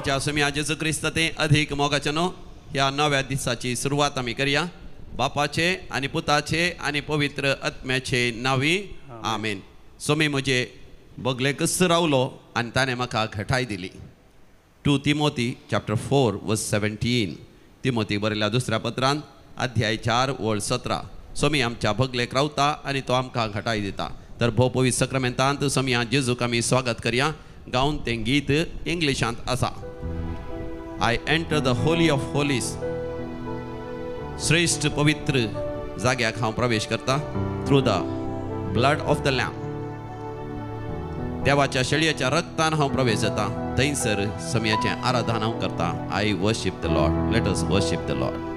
आमच्या सुम्या जेजू क्रिस्त ते अधिक मोगाचे न्हू ह्या नव्या दिसाची सुरवात आमी करया बापाचे आनी पुताचे आनी पवित्र आत्म्याचे नावी आमेन. सोमी म्हजे बगलेकच रावलो आनी ताणें म्हाका घटाय दिली. 2 तिमोथी चॅप्टर 4 वर्स 17. तिमोथी बरयल्या दुसऱ्या पत्रांत अध्याय 4 वळ 17. सोमी आमच्या भगलेक रावता आनी तो आमकां घटाय दिता. तर भोव पवित्र सक्रामेंतांत सोम्या जेजूक आमी स्वागत करया. गावन तें गीत इंग्लिशांत आसा. I enter the Holy of Holis. श्रेष्ठ पवित्र जाग्याक हांव प्रवेश करता through the blood of the lamb. देवाच्या शेळयेच्या रक्तान हांव प्रवेश जाता. थंयसर सोम्याचें आराधन हांव करता. I worship the Lord. Let us worship the Lord.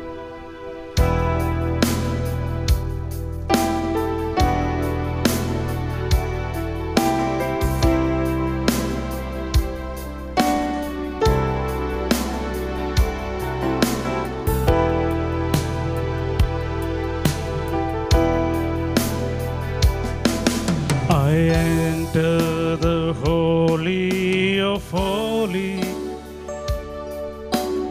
I enter the holy of holies.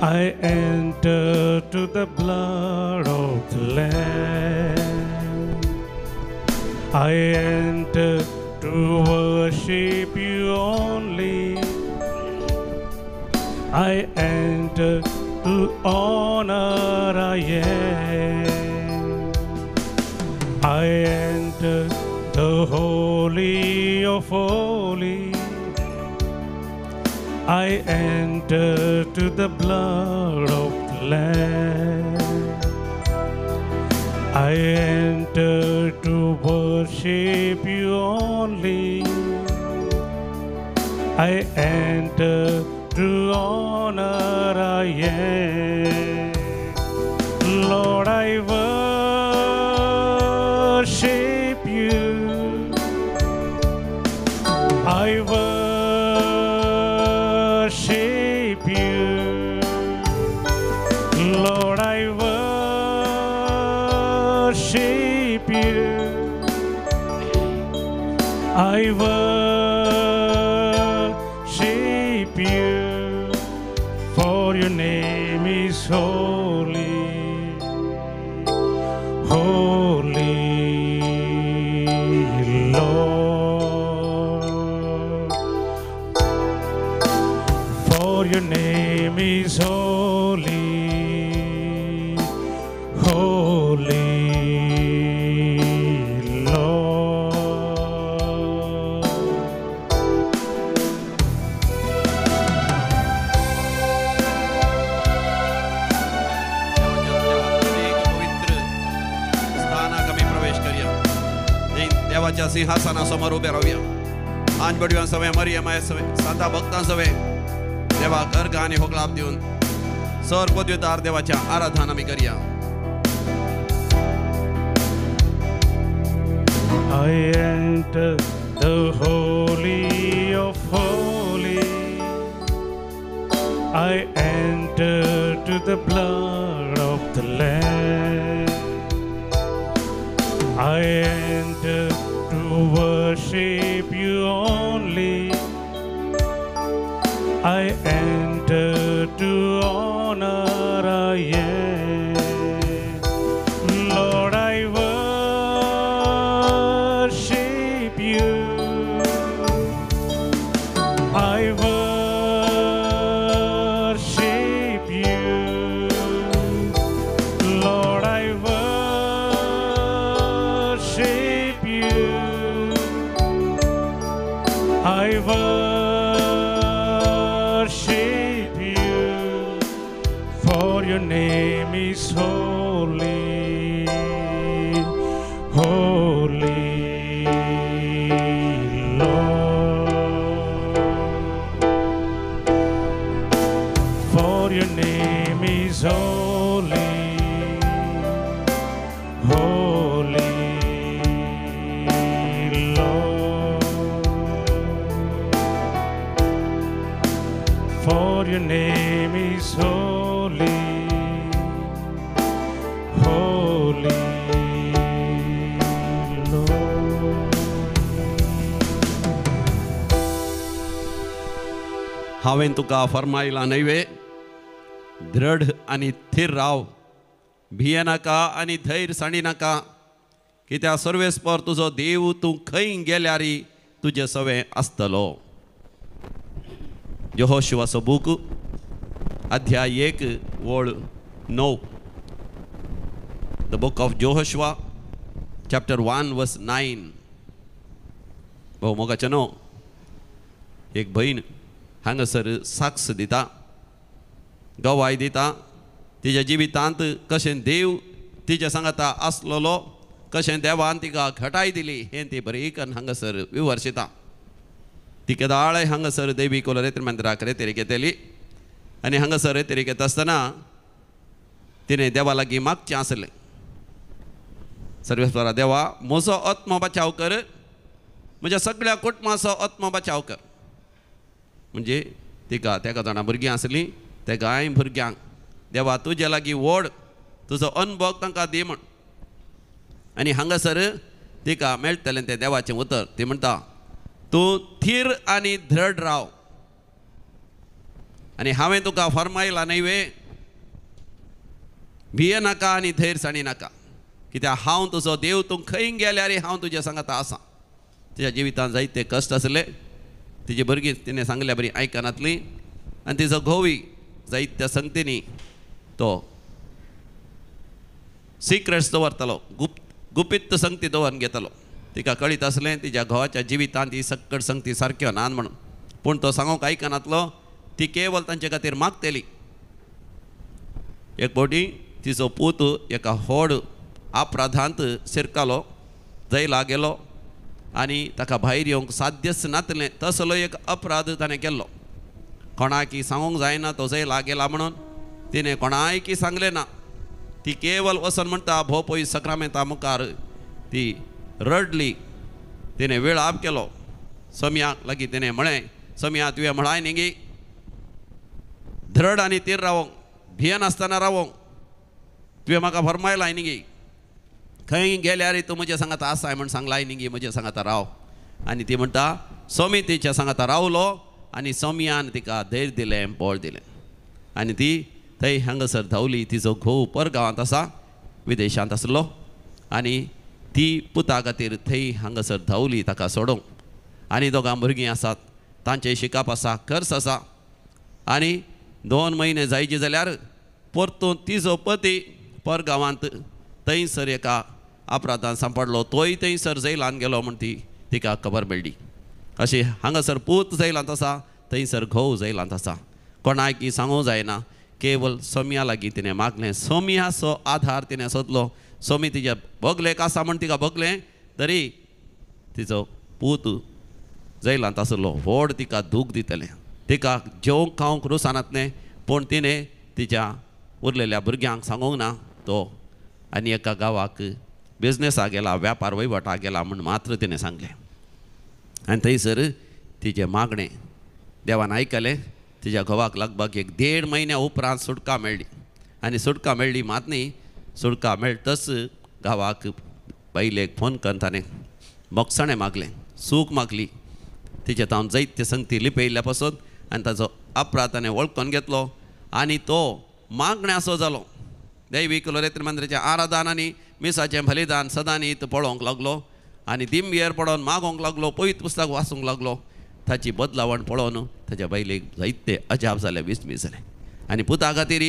I enter to the blood of the Lamb. I enter to worship you only. I enter to honor I am. I enter the holy of holies. I enter to the blood of the Lamb. I enter to worship you only. I enter to honor I am. Lord, I worship you. I worship you. Lord, I worship you. I worship you. For your name is holy. Holy Lord. For your name is holy, holy Lord. पवित्र स्थानाक आमी प्रवेश करया. देवाच्या सिंहासना समोर उबे रावया. आंजबडव्यां सवे मरियमा सवे साता भक्तां सवे देवाक अर्घ आनी होगलाप दिवन सर पदवीदार देवाच्या आराधना आमी करया. I enter the holy of holies. I enter to the blood of the Lamb. I enter to worship you only. I enter to honor I am. Lord, I worship you. I worship you. Lord, I worship you. I worship you. For your name is holy, holy Lord. For your name is holy, holy Lord. For your name is holy, holy Lord. हांवें तुका फरमायलां न्हय, दृढ आनी their राव, भिये नाका आनी धैर्य साणी नाका, कित्याक सर्वेस्पर तुजो देव तूं खंय गेल्यारी तुजे सवें आसतलो. यहोशुवाचो बूक अध्याय 1 वळ 9. द बूक ऑफ जोहोशुआ चॅप्टर 1 वर्स 9. भाऊ मोगाचे न्हू, एक बहीण हांगासर साक्ष दिता, गवाय दिता तिच्या जिवितांत कशें देव तिच्या सांगाता आसलोलो, कशें देवान तिका घटाय दिली हें ती बरी करून हांगासर विवर्शिता. ती केदाळे हांगासर देवी कोलरेत्र मंदिराक रेतेरी घेतली आनी हांगासर रेतेरी घेता आसतना तिणें देवा लागीं मागचें आसलें, सर्वेस्परा देवा म्हजो आत्मो बचाव कर, म्हज्या सगळ्या कुटुंबाचो आत्मो बचाव कर. म्हणजे तिका तेका जाणां भुरगीं आसलीं, त्या गाय भुरग्यांक देवा तुजे लागीं व्हड तुजो अनुभव तांकां दी म्हण. आनी हांगासर तिका मेळटलें तें देवाचें उतर. ती म्हणटा तूं थीर आनी दृढ राव, आनी हांवें तुका फरमायलां न्हय, भिये नाका आनी धैर्य साणी नाका, कित्याक हांव तुजो देव, तूं खंय गेल्यार हांव तुज्या सांगाता आसां. तिच्या जिवितांत जायते कश्ट आसले, तिची भुरगीं तिणें सांगल्या बरी आयकनातलीं, आनी तिचो घोवी जायत्या संगतींनी तो सिक्रेट्स दवरतालो, गुपित संगती दवरून घेतालो. तिका कळीत आसलें तिच्या घोवाच्या जिवितांत ही सक्कड संगती सारक्यो नात म्हणून, पूण तो सांगूंक आयकनातलो. ती केवल तांचे खातीर मागतली. एक फावटी तिचो पूत एका व्हड अपराधांत शिरकालो, जैला गेलो आनी ताका भायर येवंक साध्यच नातलें. तसलो एक अपराध ताणें केल्लो. कोणाकी सांगूंक जायना तो जैला गेला म्हणून, तिणें कोणायकी सांगलें ना. ती केवल वचून म्हणटा भोव पयस सक्रामेंता मुखार ती रडली. तिणें विळाप केलो. समियाक लागीं तिणें म्हळें, समिया तुवें म्हळाय न्ही गे, दृढ आनी थीर रावोंक, भिये नासतना रावोंक, तुवें म्हाका फरमायलाय न्ही गे, खंय गेल्यार तूं म्हज्या सांगाता आसाय म्हण सांगलाय न्ही गे, म्हज्या सांगाता राव. आनी ती म्हणटा सोमी तिच्या सांगाता रावलो आनी सोमियान तिका धैर्य दिलें, बळ दिलें. आनी ती थंय हांगासर धांवली. तिचो घोव परगांवांत आसा, विदेशांत आसलो, आनी ती पुता खातीर थंय हांगासर धांवली ताका सोडूंक. आनी दोगां भुरगीं आसात, तांचें शिकप आसा, खर्च आसा. आनी 2 म्हयने जायचे जाल्यार परतून तिचो पती परगांवांत थंयसर एका अपराधांत सांपडलो. तोय थंयसर जैलांत गेलो म्हण तिका खबर मेळ्ळी. अशी हांगासर पूत जैलांत आसा, थंयसर घोव जैलांत आसा. कोणायकी सांगूं जायना. केवल सोमिया लागीं तिणें मागलें. सोमियाचो आधार तिणें सोदलो. सोमी तिच्या भोगलेक आसा म्हण तिका भोगलें, तरी तिचो पूत जैलांत आसलो. व्हड तिका दूख दितलें. तिका जेवंक खावंक रुसानातलें, पूण तिणें तिच्या उरलेल्या भुरग्यांक सांगूंक ना. तो आनी एका गांवाक बिजनेसाक गेला, व्यापार वैवटाक गेला म्हूण मात्र तिणें सांगलें. आनी थंयसर तिचें मागणें देवान आयकलें. तिच्या घोवाक लगभग 1.5 म्हयन्या उपरांत सुटका मेळ्ळी. आनी सुटका मेळ्ळी मात न्ही, सुटका मेळटच गांवाक बायलेक फोन करून ताणें मोगसाणें मागलें, सूख मागली. तिचे तावन जायते संगती लिपयल्ल्या पासून आनी ताचो अपराध ताणें वळखून घेतलो. आनी तो मागण्याचो जालो. दैवी कुलरेत्र मंदिराचें आराधन आनी मिसाचें बलिदान सदां न्हीद पळोवंक लागलो. आनी दिमयेर पडोवन मागोंक लागलो, पवित्र पुस्तक वाचूंक लागलो. ताची बदलावण पळोवन ताच्या बायलेक जायते अजाप जाले, विस्मीत जालें. आनी पुता खातीर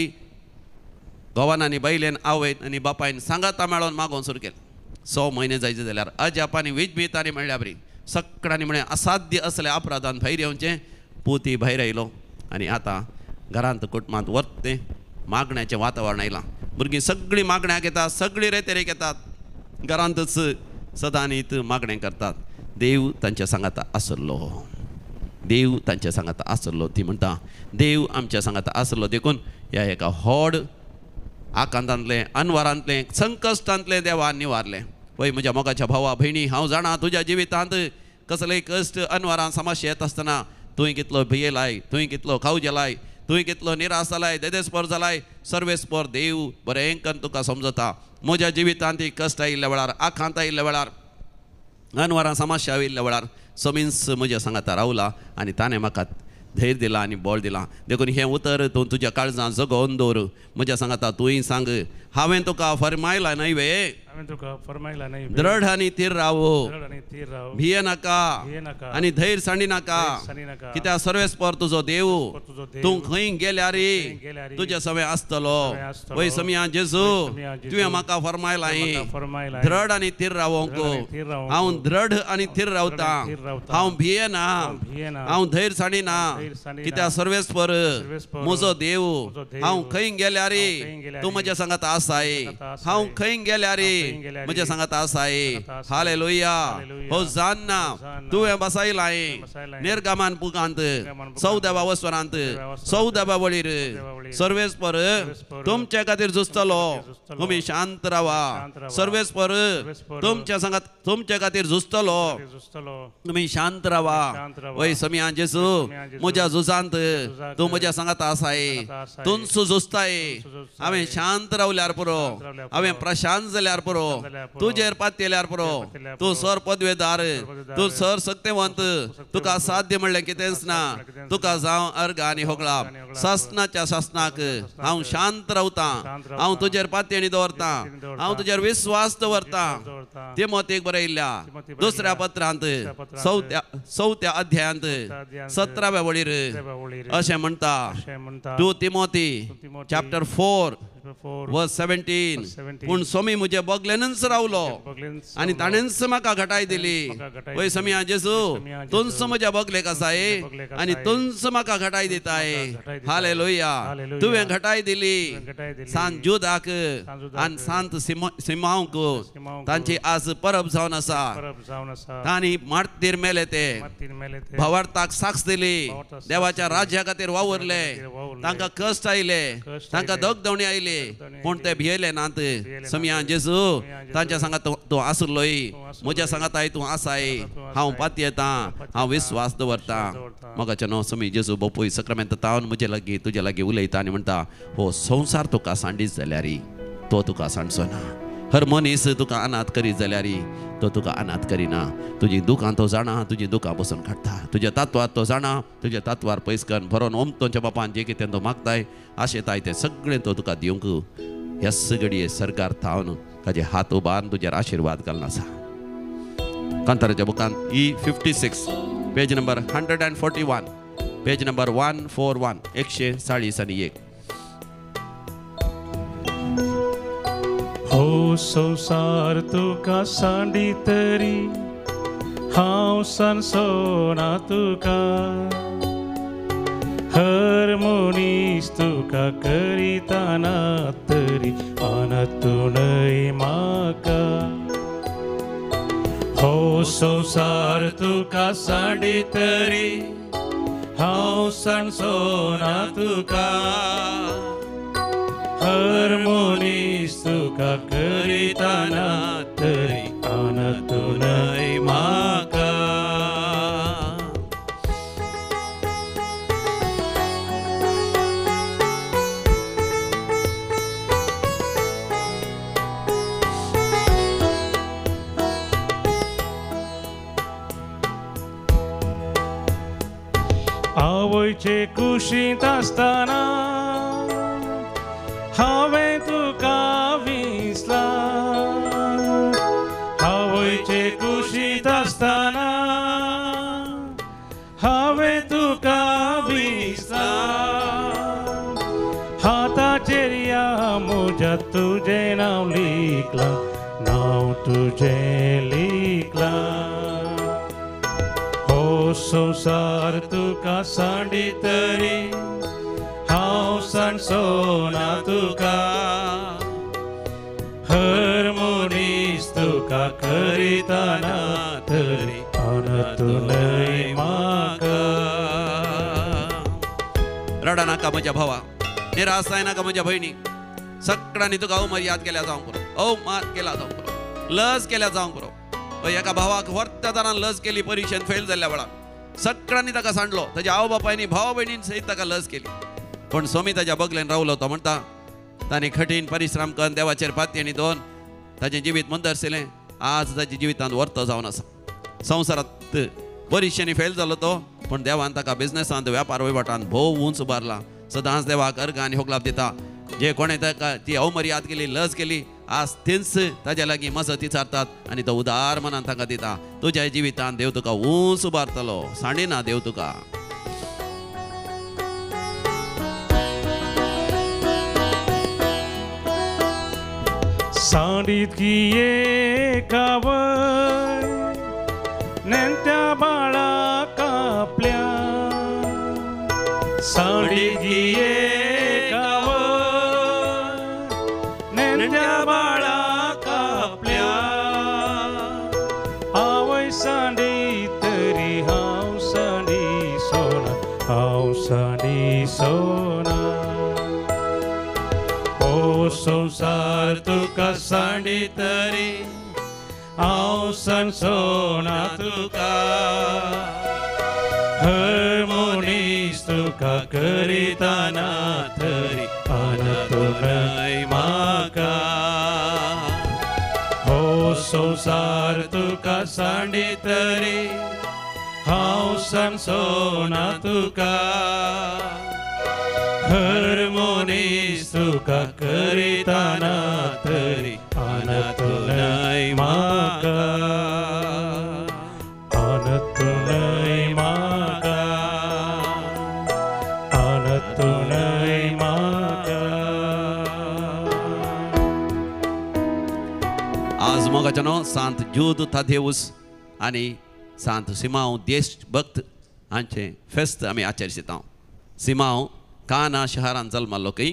घोवान आनी बायलेन आवयन आनी बापायन सांगाता मेळोन मागोवन सुरू केलें. 6 म्हयने जायचे जाल्यार अजाप आनी विस्मितांनी मेळ्ळ्या बरी. सक्कडांनी म्हळें असाध्य असल्या अपराधांत भायर येवचें. पुती भायर आयलो आनी आतां घरांत कुटुंबांत वर्तें मागण्याचें वातावरण आयलां. भुरगीं सगळीं मागण्याक येतात, सगळीं रेतेरेक येतात, घरांतच सदां न्हीद मागणें करतात. देव तांच्या सांगाता आसलो. देव तांच्या सांगाता आसलो. ती म्हणटा देव आमच्या सांगाता आसलो. देखून ह्या एका व्हड आकांतांतलें, अनवरांतलें, संकश्टांतलें देवान निवारलें. पळय म्हज्या मोगाच्या भावा भयणी, हांव जाणा तुज्या जिवितांत कसलेय कश्ट अनवरां समस्या येता आसतना तुवें कितलो भियेलाय, तुवें कितलो खावजेलाय, तुवें कितलो निराश जालाय, देदेस्पर जालाय. सर्वेस्पर देव बरें करून तुका समजता. म्हज्या जिवितांत ही कश्ट आयिल्ल्या वेळार, आखांत आयिल्ल्या वेळार, अनवरां समस्या आयिल्ल्या वेळार समीन्स म्हज्या सांगाता रावला. आनी ताणें म्हाका धैर्य दिला आणि बळ दिला. देखून हे उतर तूं तुज्या काळजांत जगोवन दवर. म्हज्या सांगाता तुवें सांग, हांवें तुका फरमायला न्हय वे, हांवें तुका फरमायला नाही दृढ आनी थीर रावो, दृढ आणि थीर राव, भिये नाका भिये नाका आनी धैर्य सांडी नाका. सनी नाका कित्याक सर्वेस्पर तुजो देव, तुजो देव तूं खंय गेल्यारी गेल्यारी तुज्या सवय आसतलो. सवय आसतलो. वय समया जेजू समया जेजू, तुवें म्हाका फरमायलाय म्हाका फरमायला दृढ आनी थीर रावोंक. दृढ आनी थीर रावोंक. हांव दृढ आनी थीर रावता, थीर रावता. हांव भियेना, भियेना. हांव धैर्य सांडिना. धैर्य सांडिना. कित्याक सर्वेस्पर सर्वेस्पर म्हजो देव, म्हजो देव. हांव खंय गेल्यारी हांव खंय गेल्यारी तूं म्हज्या सांगात आसाय. सांगाता आसाय. हांव खंय गेल्यारी हांव खंय गेल्यारी म्हज्या सांगात आसाय. सांगाता आसाय. हालेलुया. हालेलुया. होसान्ना. होसान्ना. तुवें बसयलाय बसयलाय. निर्गमान पुकांत निर्गमन 14व्या वस्वरांत 14व्या वळीर वळीर. सर्वेस्पर सर्वेस्पर तुमच्या खातीर झुजतलो. झुजतलो. तुमी शांत रावा. शांत रावा. सर्वेस्पर सर्वेस्पर तुमच्या सांगात तुमच्या खातीर झुजतलो. जुस्तलो. तुम्ही शांत रावा. शांत रावा. वय समया जेजू समया जेजू, म्हज्या झुजांत झुजांत तूं म्हज्या सांगात आसाय. सांगाता आसाय. तुनसू झुजताय. झुजताय. हांवें शांत रावल्यार पुरो, रावल्यार पुरो. हांवें प्रशांत जाल्यार पुरो, जाल्यार पुरो. तुजेर पातयल्यार पुरो. पातयल्यार तूं पुरो. सर पदवेदार, पदवेदार. तूं सर सक्तेवंत. तुका सक्तेवंत. साध्य म्हणलें कितेंच ना. कितेंच तुका जावं अर्ग आनी होगळा. आनी होगळा. शासनाच्या शासनाक हांव शांत रावतां. शांत रावतां. हांव तुजेर पातयणी दवरतां. पातयणी दवरतां. हांव तुजेर विश्वास दवरतां. दवरतां. तिमोथेक बरयल्ल्या तिमोथेक दुसऱ्या बरयल्ल्या पत्रांत पत्रांत 4व्या अध्यायांत अध्यायांत 17व्या वळीर वळीर अशें म्हणटा. अशें म्हणटा. 2 तिमोथी तिमोथी चॅप्टर 4 4 वर्स 17. 17. पूण सोमी म्हजे बगलेनच रावलो बगलेनच आनी ताणेंच म्हाका घटाय दिली. म्हाका घटाय वय दिली. समया जेजू समया जेजू, तुंच म्हज्या बगलेक आसाय बगलेक आनी आसाय. तुंच म्हाका घटाय दिताय. म्हाका घटाय दिताय. हालेलुया. हालेलुया. तुवें घटाय दिली तुवें घटाय दिली. सांत जुदाक जुदाक आनी सांत सिमांक. सिमांक. तांची आज परब जावन आसा. परब जावन आसा. तांणी मार्तीर मेले ते मातीन मेले ते. भावार्थाक साक्ष दिली. भावार्थाक साक्ष देवाच्या दिली. राज्या खातीर वावुरले. खातीर वावुरले. तांकां कश्ट आयले, कश्ट तांकां आयले. दगदवणी आयली, दगदवणी पूण ते आयली. भियेले नात. समया नात. जेजू समया जेजू, तांच्या सांगात तूं आसलोय. तूं आसलोय. म्हज्या सांगाताय तूं आसाय. तूं आसाय. हांव पातयेतां, हांव विश्वास दवरतां. विश्वास दवरतां. म्हाका न्हू समी जेजू बापूय सक्रामेंत तावन म्हजे लागीं तुजे लागीं उलयता आनी म्हणटा, हो संवसार तुका सांडीत जाल्यार तो तुका सांडचो ना. हर मनीस तुका अनाथ करीत जाल्यार तो तुका अनाथ करिना. तुजी दुखां तो जाणा, तुजी दुखां बसून काडटा. तुज्या तात्वार तो जाणा, तुज्या तात्वार पयस करून भरोन तुमच्या बापान जे कितें तो मागताय आशेताय तें सगळें तो तुका दिवंक ह्या सगळी सरकार थावन ताजे हात उबारून तुजेर आशिर्वाद घालून आसा. कांताराच्या बुकांत E56 page number 141 page number 141 141. हो संसार तुका सांडी तरी हांव सांडचोना तुका. हर मनीस तुका करिताना तरी अनतूनय म्हाका. हो संसार तुका सांडी तरी हांव सांडचोना तुका. हर मनीस तुका करिताना तरी अनतूनय म्हाका. आवयचे कुशींत आसतना हांवें तुका विसला. आवयचे कुशींत आसतना हांवें तुका विसला. हाताचेर या म्हज्या तुजें नांव लिखलां, नांव तुजें लिखलां. हो संसार तुका सांडी तरी हांव सांडचोना तुका. हर मनीस तुका करिताना तरी अनतूनय म्हाका. रडा नाका म्हज्या भावा, निराश जाय नाका म्हज्या भयणी. सगळ्यांनी तुका अवमर्याद केल्या जावंक पुरो, अवमान केला जावंक पुरो, लज केल्या जावंक पुरो. एका भावाक वर्त्या तरान लज केली परीक्षेत फेल जाल्ल्या वेळार. सगळ्यांनी ताका सांडलो, ताच्या आवय बापायनी भाव भयणीन सयत ताका लज केली. पण स्वामी ताच्या बगलेन रावलो. तो म्हणटा ताणें कठीण परिश्रम करून देवाचेर पातयेणी दोन ताचें जिवीत मुंदरसिलें. आज ताच्या जिवितांत वर्त जावन आसा. संवसारांत परीक्षेनी फेल जालो तो, पण देवान ताका बिझनेसांत वेपार वहिवाटांत भोव उंच उबारला. सदांच देवाक अर्घ आनी होगलाप दिता. जे कोणें ताका ती अवमर्याद केली, लज केली, आज तेच ताज्या लागीं मजत विचारतात आनी तो उदार मनान ताका दिता. तुज्या जिवितांत देव तुका उंच उबारतलो, सांडिना देव तुका. सांडीत की एकावय नेत्या बाळाक आपल्या. सांडीत की एकावय नेत्या बाळाक आपल्या. आवय सांडी तरी हांव सांडी सोना, हांव सांडी सोना. ओ संसार तुका सांडी तरी हांव सोना तुका. हर मनीस तुका करिताना तरी आनंद म्हाका. हो संसार तुका सांडी तरी हांव सोना तुका. हर मनीस तुका करिताना तरी आनंद म्हाका. आनंद म्हाका. आनंद म्हाका. आज मोगाच्यानो सांत ज्यूद तादेऊस आनी सांत सिमांव देशभक्त हांचे फेस्त आमी आचरिता. सिमांव काना शहरान जल्मलो खंय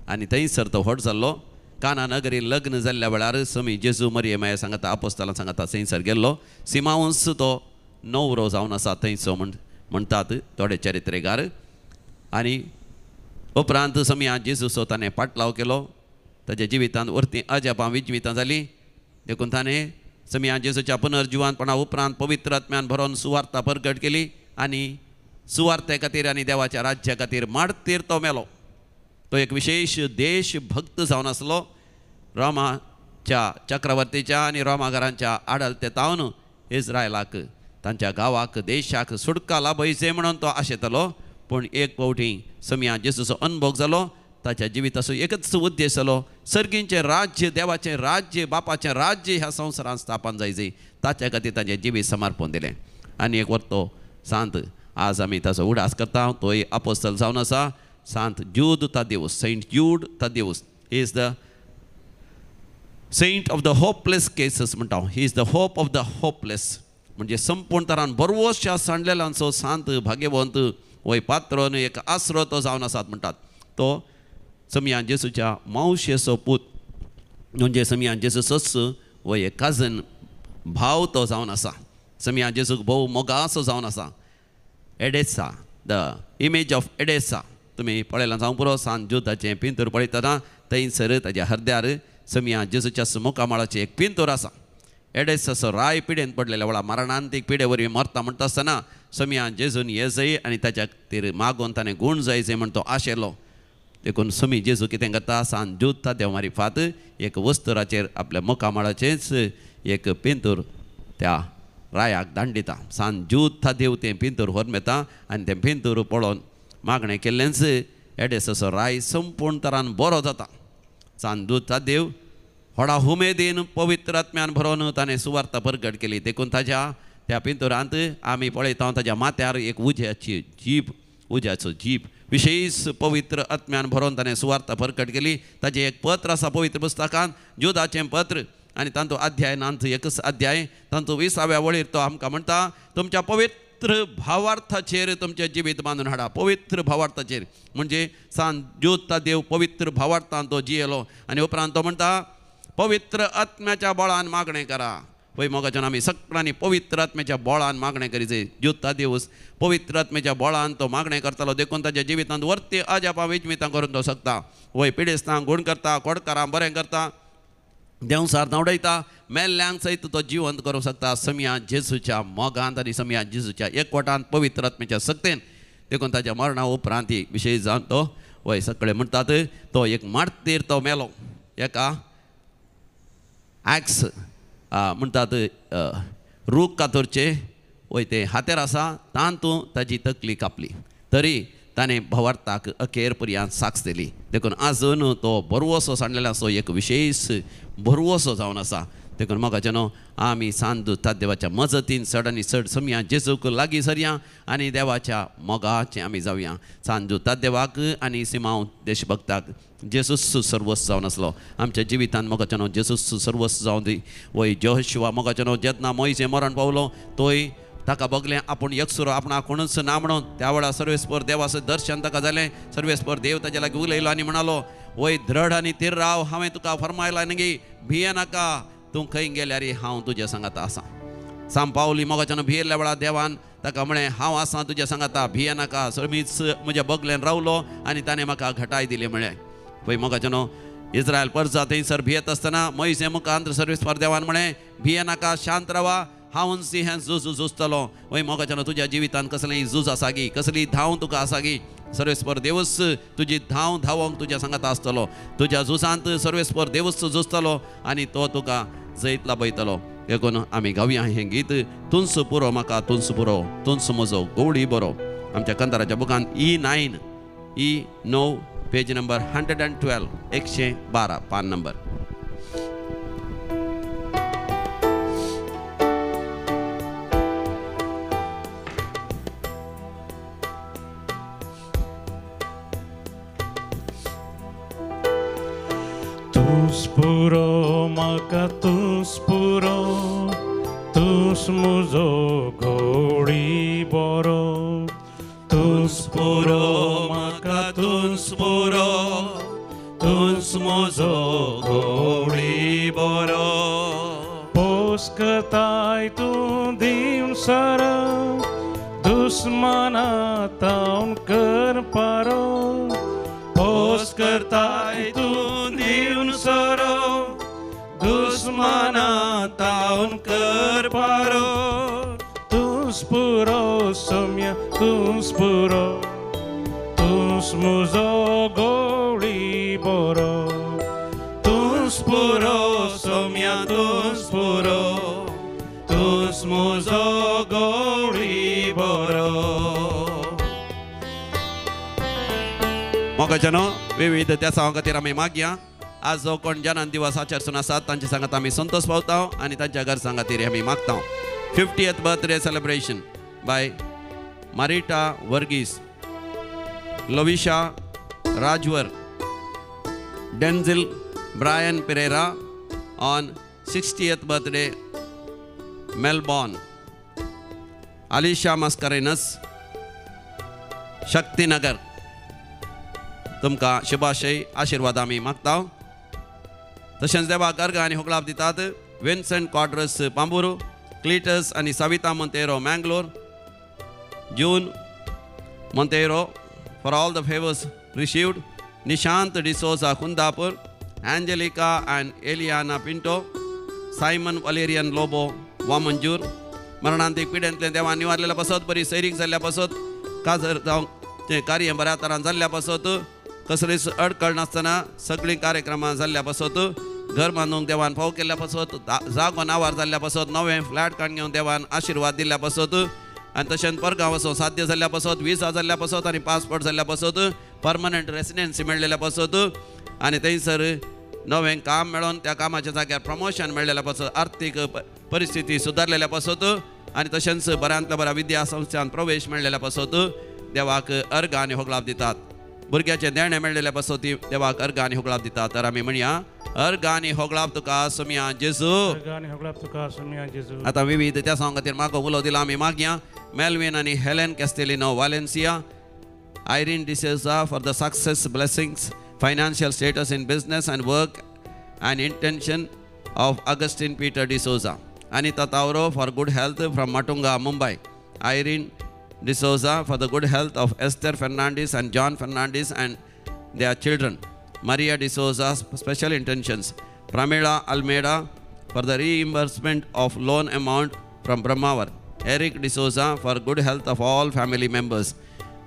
आनी थंयसर तो व्हड जाल्लो. काना नगरी लग्न जाल्ल्या वेळार समी जेजू मरिये माया सांगता, आपोस्तालां सांगता, थंयसर गेल्लो. सिमांवूस तो नवरो जावन आसा थंयचो म्हणटात थोडे चरित्रेकार. आनी उपरांत समयां जेजूचो ताणें पाटलाव केलो. ताच्या जिवितांत वर्ती अजापां विजवितां जालीं. देखून ताणें समयां जेजूच्या पुनर्जिवानपणा उपरांत पवित्र आत्म्यान भरोवन सुवार्ता परगट केली आनी सुवार्ते खातीर आनी देवाच्या राज्या खातीर मारतीर तो मेलो. तो एक विशेष देशभक्त जावन आसलो. रोमाच्या चक्रवर्तीच्या आनी रोमागारांच्या आडलतेतावन इस्रायलाक, तांच्या गांवाक, देशाक सुटका लाभयचे म्हणून तो आशेतलो. पूण एक फावटी समयां जेजूचो अनुभव जालो. ताच्या जिविताचो एकच उद्देश जालो, सर्गींचें राज्य, देवाचें राज्य, बापाचें राज्य ह्या संवसारांत स्थापन जायचें. ताचे खातीर ताचें जिवीत समर्पण दिलें. आनी एक वर्तो सांत आज आमी ताचो उडास करता. तोय आपोस्तल जावन आसा सांत ज्यूद तादेऊस, saint Jude Thaddeus. He is the saint of the hopeless cases म्हणटा. He is the hope of the hopeless. म्हणजे संपूर्ण तरान बरवोशा सांडलेल्यांचो सांत भाग्यवंत वय पात्र आनी एक आसरो तो जावन आसात म्हणटात. तो समयां जेजूच्या मावशेचो पूत, म्हणजे समयां जेजूचोच वय एक काजन भाव तो जावन आसा. समयां जेजूक भोव मोगाचो जावन आसा. Edessa, the image of Edessa तुमी पळयलां जावं पुरो. सांत ज्यूदाचें पिंतूर पळयतना थंयसर ताच्या हरद्यार समयां जेजूच्या मुखामळाचें एक पिंतूर आसा. एडेसाचो राय पिडेन पडलेल्या वेळार मरणांतीक पिडे वरवीं मरता म्हणटा आसतना समयां जेजून येजय आनी ताच्या खातीर मागोवन ताणें गूण जायचें म्हण तो आशेलो. देखून समी जेजू कितें करता, सांत ज्यूद तादेव मारिफात एक वस्तुराचेर आपल्या मुखामळाचेंच एक पिंतूर त्या रायाक धाडून सांत ज्यूद तादेव तें पिंतूर व्हरून येता आनी तें पिंतूर पळोवन मागणें केल्लेंच एडेसाचो राय संपूर्ण तरान बरो जाता. सांत ज्यूद तादेव व्हडा उमेदीन पवित्र आत्म्यान भरोवन ताणें सुवार्ता परगट केली. देखून ताच्या त्या पिंतुरांत आमी पळयता ताच्या माथ्यार एक उज्याची जीप, उज्याचो जीप विशेष पवित्र आत्म्यान भरोवन ताणें सुवार्ता परगट केली. ताचें एक पत्र आसा पवित्र पुस्तकांत, ज्यूदाचें पत्र, आनी तांचो अध्याय नांत एकच अध्याय, तांचो 20व्या वळीर तो आमकां म्हणटा, तुमच्या पवित्र भावार्थाचेर तुमचें जिवीत बांदून हाडा. पवित्र भावार्थाचेर म्हणजे सांत ज्यूद तादेव पवित्र भावार्थान तो जियेलो. आनी उपरांत तो म्हणटा, पवित्र आत्म्याच्या बळान मागणें करा. पळय मोगाच्यान आमी सगळ्यांनी पवित्र आत्म्याच्या बळान मागणें करीचे. ज्यूद तादेऊस पवित्र आत्म्याच्या बळान तो मागणें करतालो. देखून ताच्या जिवितांत वर्ती अजापां विजमितां करून तो शकता. वय पिडेस्तांक गूण करता, कोडकारांक बरें करता, देंवसार धांवडयता, मेल्ल्यांक सयत तो जिवंत करूंक शकता. समयां जेजूच्या मोगांत आनी समयां जेजूच्या एकवटांत पवित्र आत्म्याच्या सक्तेन. देखून ताच्या मरणा उपरांत विशेश जावन तो वय सगळे म्हणटात तो एक मारतीर तो मेलो. एका ॲक्स म्हणटात रूख कातूरचे वय ते हातेर आसा तांतूं ताजी तकली कापली तरी ताणें भवार्थाक अखेर पर्यंत साक्ष दिली देखून आजून तो बरवसो सांडलेलो असो एक विशेष बरवसो जावन आसा देखून म्हाका न्हू आमी सांत दुता देवाच्या मजतीन चड आनी चड समया जेजूक लागीं सरया आनी देवाच्या मोगाचें आमी जावया सांत दुता देवाक आनी सिमांव देशभक्ताक जेसूस सर्वस्व जावन आसलो आमच्या जिवितान मोगाच्या न्हू जेसूस सर्वस्व जावन दी वय जोशुआ मोगाच्या न्हू जेन्ना मोइशें मरण पावलो तोय ताका बगलें आपूण एकसुरो आपणा कोणूच ना म्हणून त्या वेळा सर्वेस्पर देवाचें दर्शन ताका जालें सर्वेस्पर देव ताजे लागीं उलयलो आनी म्हणालो वय दृढ आनी थीर राव हांवें तुका फरमायलां न्ही भिये नाका तूं खंय गेल्यार हांव तुज्या सांगाता आसां सांग पावली मोगाच्यान भियेल्ल्या वेळार देवान ताका म्हळें हांव आसां तुज्या सांगाता भिये नाका समीच म्हज्या बगलेन रावलो आनी ताणें म्हाका घटाय दिली म्हळें पळय मोगाच्यान इस्रायल परजा थंयसर भियेत आसतना मोइशे मुखांत सर्वेस्पर देवान म्हळें भिये नाका शांत रावा हांव सिंह झुजतलो वय मोगाच्यान तुज्या जिवितान कसलीं झूज आसा गी कसली धांव तुका आसा गी सर्वेस्पर देवच तुजी धांव धांवोंक तुज्या सांगाता आसतलो तुज्या झुजांत सर्वेस्पर देवच झुजतलो आनी तो तुका जैतला पळयतलो देखून आमी गावया हें गीत तुंस पुरो म्हाका तुंस पुरो तुंस म्हजो गवडी बरो आमच्या कंदाराच्या बुकांत E9 पेज नंबर 112 112 पान नंबर तुस पुरो म्हाका तुस पुरो तुस म्हजो गवडी बरो तुस पुरो म्हाका तुस पुरो तुस म्हजो गवडी बरो पोस करताय तूं दिवन सर दुस्मानातावन कर पारो पोस करताय तूं दिवन सरो दुस्मानातावन कर पारो तुस पुरो सोम्या तुस पुरो तुस म्हजो गवडी बरो तुस पुरो सोम्या तुस पुरो तुस म्हजो गवडी बरो मोगाच्यान विविध त्या सांगा खातीर आमी मागया आज जो कोण जनन दिवस आचरसून आसात तांचे सांगात आमी संतोष पावता आनी तांच्या घरसां खातीर आमी मागता 50th birthday celebration by Marita Varghese Lovisha Rajwar Denzil Brian Pereira on 60th birthday Melbourne Alisha Mascarenhas Shaktinagar तुमकां शुभाशय आशिर्वाद आमी मागता तशेंच देवाक अर्घ आनी होगलाप दितात विन्सेंट क्वाड्रस पांबुरू क्लिटस आनी Savita Monteiro Mangalore June Monteiro for all the favours received Nishant D'Souza Kundapur Angelica and Eliana Pinto Simon Valerian Lobo Vamanjoor मरणांतीक पिड्यांतले देवान निवारलेल्या पासत बरी सैरीक जाल्ल्या पासत काजर जावंक तें कार्य बऱ्या तरान जाल्ल्या पासत कसलीच अडकळ नासतना सगळीं कार्यक्रमां जाल्ल्या पासत घर बांदूंक देवान फाव केल्ल्या पासत जागो नावार जाल्ल्या पासत नवें फ्लॅट काडून घेवन देवान आशिर्वाद दिल्ल्या पासत आनी तशेंच परगांव वचोंक साध्य जाल्ल्या पासत विजा जाल्ल्या पासत आनी पासपोर्ट जाल्ल्या पासत परमनंट रेसिडेन्सी मेळ्ळेल्या पासत आनी थंयसर नवें काम मेळोन त्या कामाच्या जाग्यार प्रमोशन मेळ्ळेल्या पासत आर्थीक परिस्थिती सुदारलेल्या पासत आनी तशेंच बऱ्यांतल्या बऱ्या विद्या संस्थांत प्रवेश मेळ्ळेल्या पासत देवाक अर्घ आनी होगलाप दितात भुरग्याचे देणे मेळ्ळेल्या पासत देवाक अर्घ आनी होगलाप दितात तर आमी म्हणया अर्घ आनी होगलाप तुका सोम्या जेजू आतां विविध त्या सांग खातीर म्हाका उलो दिला आमी मागया मेल्विन आनी हेलेन कॅस्टेलिनो वालेन्सिया आयरीन डिसेसा for the success blessings financial status in business and work and intention of Augustine Peter D'Souza. Anita Tauro for good health from Matunga, Mumbai. Irene D'Souza for the good health of Esther Fernandez and John Fernandez and their children. Maria D'Souza's special intentions. Pramila Almeida for the reimbursement of loan amount from Brahmavar. Eric D'Souza for good health of all family members.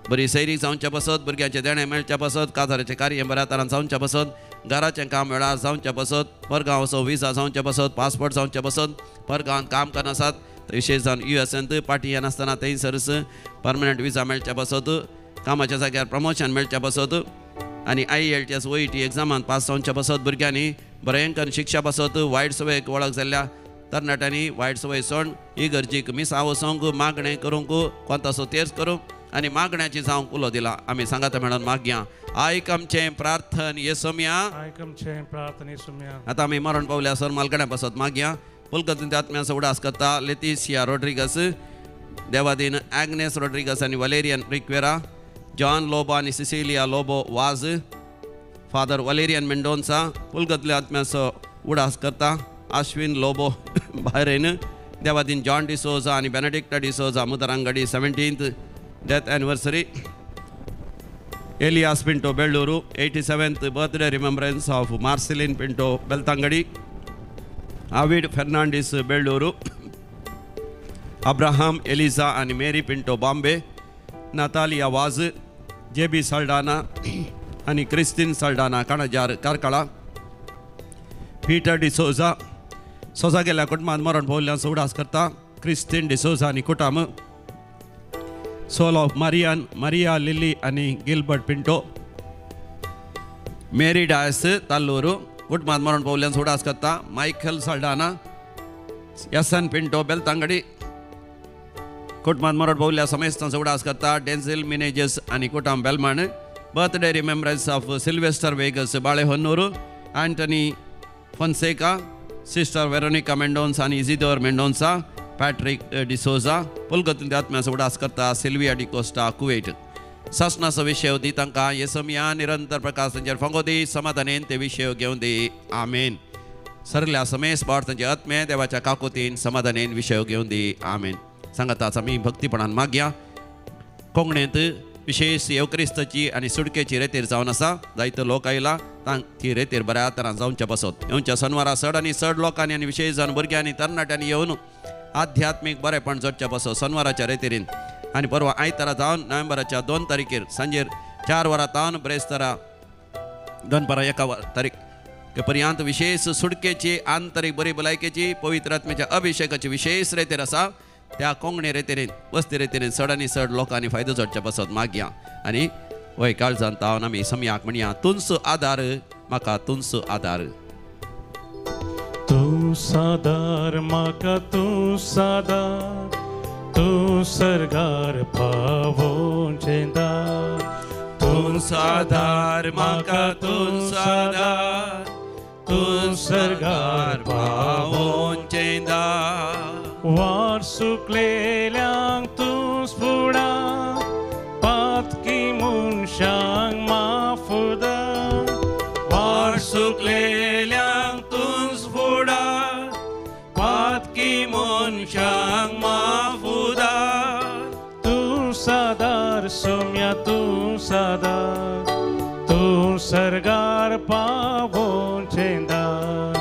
बरी सैरीक जावच्या पासत भुरग्यांचे देणे मेळच्या पासत काजाराचें कार्य बऱ्या तरान जावच्या पासत घराचें काम वेळार जावच्या पासत परगांव वचो विजा जावच्या पासत पासपोर्ट जावच्या पासत परगांवांत काम करनासात विशेष जावन US पार्टी येनासतना आसतना थंयसरच परमनंट विजा मेळच्या बसत, कामाच्या जाग्यार प्रमोशन मेळच्या बसत आनी IELTS OET एग्जामान पास जावच्या बसत भुरग्यांनी बरेंकन शिक्षा बसत वायट सवयेक वळख जाल्ल्या तरणाट्यांनी वायट सवय सोडून इगर्जीक मिसां वचोंक मागणें करूंक कोंतासो तेर्स करूंक आनी मागण्याची जावंक उलो दिला. आमी सांगाता मेळोन मागया आयक आमचें प्रार्थन येसोम्या. आतां आमी मरण पावल्या सर मालगड्या बसत मागया. पुलकत्या आत्म्याचो उडास करता लेतिसिया रॉड्रिगस, देवादीन ॲग्नेस रॉड्रिगस आनी वलेरियन रिक्वेरा, जॉन लोबो आनी Cecilia Lobo Vas, father Valerian Mendonca. पुलकत्ल्या आत्म्याचो उडास करता आश्विन लोबो बायरेन, देवादीन जॉन डिसोजा आनी Benedicta D'Souza Mudarangadi 17th death anniversary. Elias Pinto Belluru 87th birthday remembrance of Marcilin Pinto Beltangadi. आविड फर्नांडिस बेल्लूरू, अब्राहम एलिजा आनी Mary Pinto Bombay, Natalia Vas, JB Saldanha आनी क्रिस्टीन सल्डाना काणजार कारकळा. पीटर डिसोजा सोजा गेल्या कुटुंबांत मरण पावल्ल्याचो उडास करता क्रिस्टीन डिसोजा आनी कुटुंब. Soul of Marian, Maria Lily आनी गिलबर्ट पिंटो. मेरी डायस ताल्लूरू कुटुंबांत मरण पावल्ल्याचो उडास करता मायकल सल्डाना, SN पिंटो बेल्तंगडी. कुटुंबांत मरण पावल्ल्या समेस्तांचो उडास करता डेन्झिल मिनेजेस आनी कुटुंब Belman. Birthday remembrance of Sylvester Vegas Balehonnur, Antony Fonseca, sister Veronica Mendonca आनी इजिदोर मेंडोन्सा, पॅट्रिक डिसोजा. पुलकत्या आत्म्याचो उडास करता सिल्विया डिकोस्टा कुवेट. शासनाचो विशय दी तांकां येसोमिया निरंतर प्रकाश तांचेर फंगो दी, समाधानेन ते विशय घेवन दी. आमेन. सरल्या समेस पावट तांचे आत्मे देवाच्या काकुतीन समाधानेन विशय घेवन दी. आमेन. सांगाताच आमी भक्तीपणान मागया. कोंकणींत विशेष येवक्रिस्ताची आनी सुडकेची रेतीर जावन आसा. जायतो लोक आयला तांची रेतीर बऱ्या तरान जावच्या बसत. येवच्या शनिवारा चड आनी चड लोकांनी आनी विशेश जावन भुरग्यांनी तरणाट्यांनी येवन आध्यात्मीक बरेपण जोडच्या बसत शनिवाराच्या रेतीरीन. आनी परवा आयतारा जावन नोव्हेंबराच्या 2 तारीखेर सांजेर 4 वरां तावन ब्रेस्तारा दनपारां 1 तारीख पर्यंत विशेष सुडकेची आंतरीक बरी भलायकेची पवित्र आत्म्याच्या अभिषेकाची विशेष रेतीर आसा. त्या कोंकणी रेतीरीन वस्ती रेतीरीन चड आनी चड लोकांनी फायदो जोडच्या बसत मागया. आनी वय काळजान तावन आमी समयाक म्हणया तुंचो आदार म्हाका तुंचो आदार. तू सादार म्हाका तू सादार, तू सरगार पावोचें दार. तू सादार म्हाका तू सादार, तू सरगार पावोचें दार. वार सुकलेल्यांक तू स्फुडा, पातकी मनशांक माफुदा. वार सुकलेल्यांक तू स्फुडा, पातकी मनशांक माफुदा. तू सादार सोम्या तू सादार, तू सरगार पावोचें दार.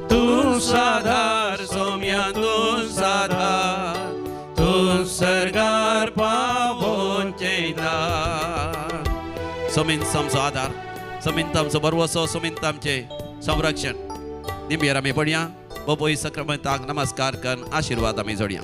तू सादार सोम्या तू सादार, तू सरगार पावोचें दार. सोमीन आमचो आदार, सोमीन आमचो बरवसो, सोमीन आमचे संरक्षण. निंबेर आमी पडया. बोपोई सक्रामेंताक नमस्कार करून आशिर्वाद आमी जोडया.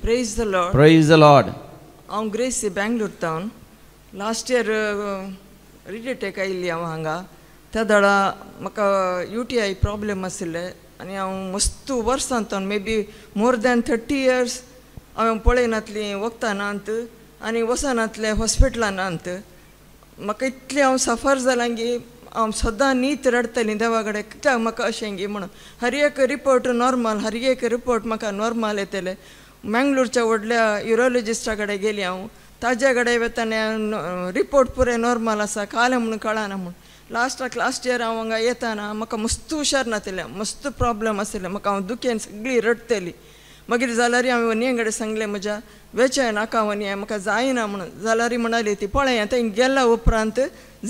Praise the Lord. Praise the Lord. हांव ग्रेसी बेंगलोर टावन लास्ट इयर रिटेक आयिल्ली हांव हांगा. त्या दाडा म्हाका UTI प्रॉब्लेम आशिल्ले आनी हांव मस्त वर्सांत may be more than 30 years हांवें पळयनातली वखदांनांत आनी वचनातले हॉस्पिटलांत. म्हाका इतलें हांव सफर जालां की हांव सदां न्हीद रडटलीं देवा कडेन कित्याक म्हाका अशें गी म्हणून. हर एक रिपोर्ट नॉर्मल, हर एक रिपोर्ट म्हाका नॉर्मल येतले. मँगलोरच्या व्हडल्या युरोलॉजिस्टा कडेन गेली हांव. ताजे कडेन वताना रिपोर्ट पुरे नॉर्मल आसा काले म्हणून कळना म्हणून लास्ट इयर हांव हांगा येताना म्हाका मस्त हुशार नासलें मस्त प्रॉब्लेम आसलें म्हाका हांव दुखेन सगळीं रडटली मागीर जाल्यार हांवें वनिये कडेन सांगलें म्हज्या वेचे नाका वनिये म्हाका जायना म्हणून जाल्यार म्हणाली ती पळय थंय गेल्या उपरांत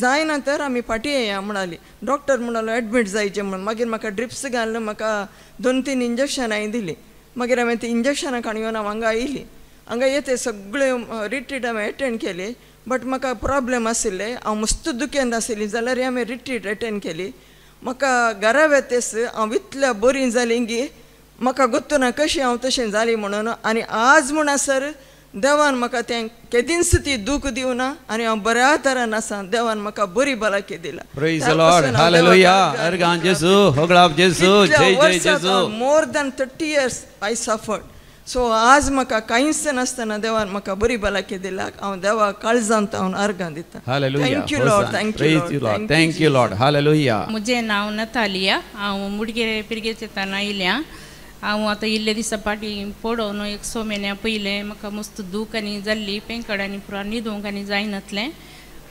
जायना तर आमी फाटी येया म्हणाली डॉक्टर म्हणालो एडमीट जायचें म्हणून मागीर म्हाका ड्रिप्स घालून म्हाका 2-3 इंजेक्शनां दिलीं मागीर हांवें ती इंजेक्शनां काडून हांव हांगा येयली हांगा येते सगळे रिट्रीट हांवें एटेंड केली बट म्हाका प्रॉब्लेम आशिल्ले हांव मस्त दुखेंत आशिल्ली जाल्यार हांवें रिट्रीट एटेंड केली म्हाका घरा येतेस हांव इतल्या बरी जाली की म्हाका गोत्तू ना कशी हांव तशें जाली म्हणून आनी आज म्हण आसर देवान म्हाका तें केदींच ती दूख दिवना आनी हांव बऱ्या तरान आसा देवान म्हाका बरी भलायकी दिला Praise the Lord. Hallelujah. अर्गान जेसू होगळाप जेसू जय जय जेसू more than 30 years I suffered so आज म्हाका कांयच नासतना देवान म्हाका बरी भलायकी दिला हांव देवा काळजांत हांव अर्गां दिता Hallelujah. Thank you Lord Praise you Lord. Thank you Lord. Hallelujah. म्हजें नांव नतालिया हांव मुडगेरे पिरगेचे येताना येयल्या हांव आतां इल्ले दिसा फाटी पडोवन 1 म्हयन्या पयलें म्हाका मस्त दूख आनी जाल्ली पेंकड आनी पुरा न्हिदूंक आनी जायनासलें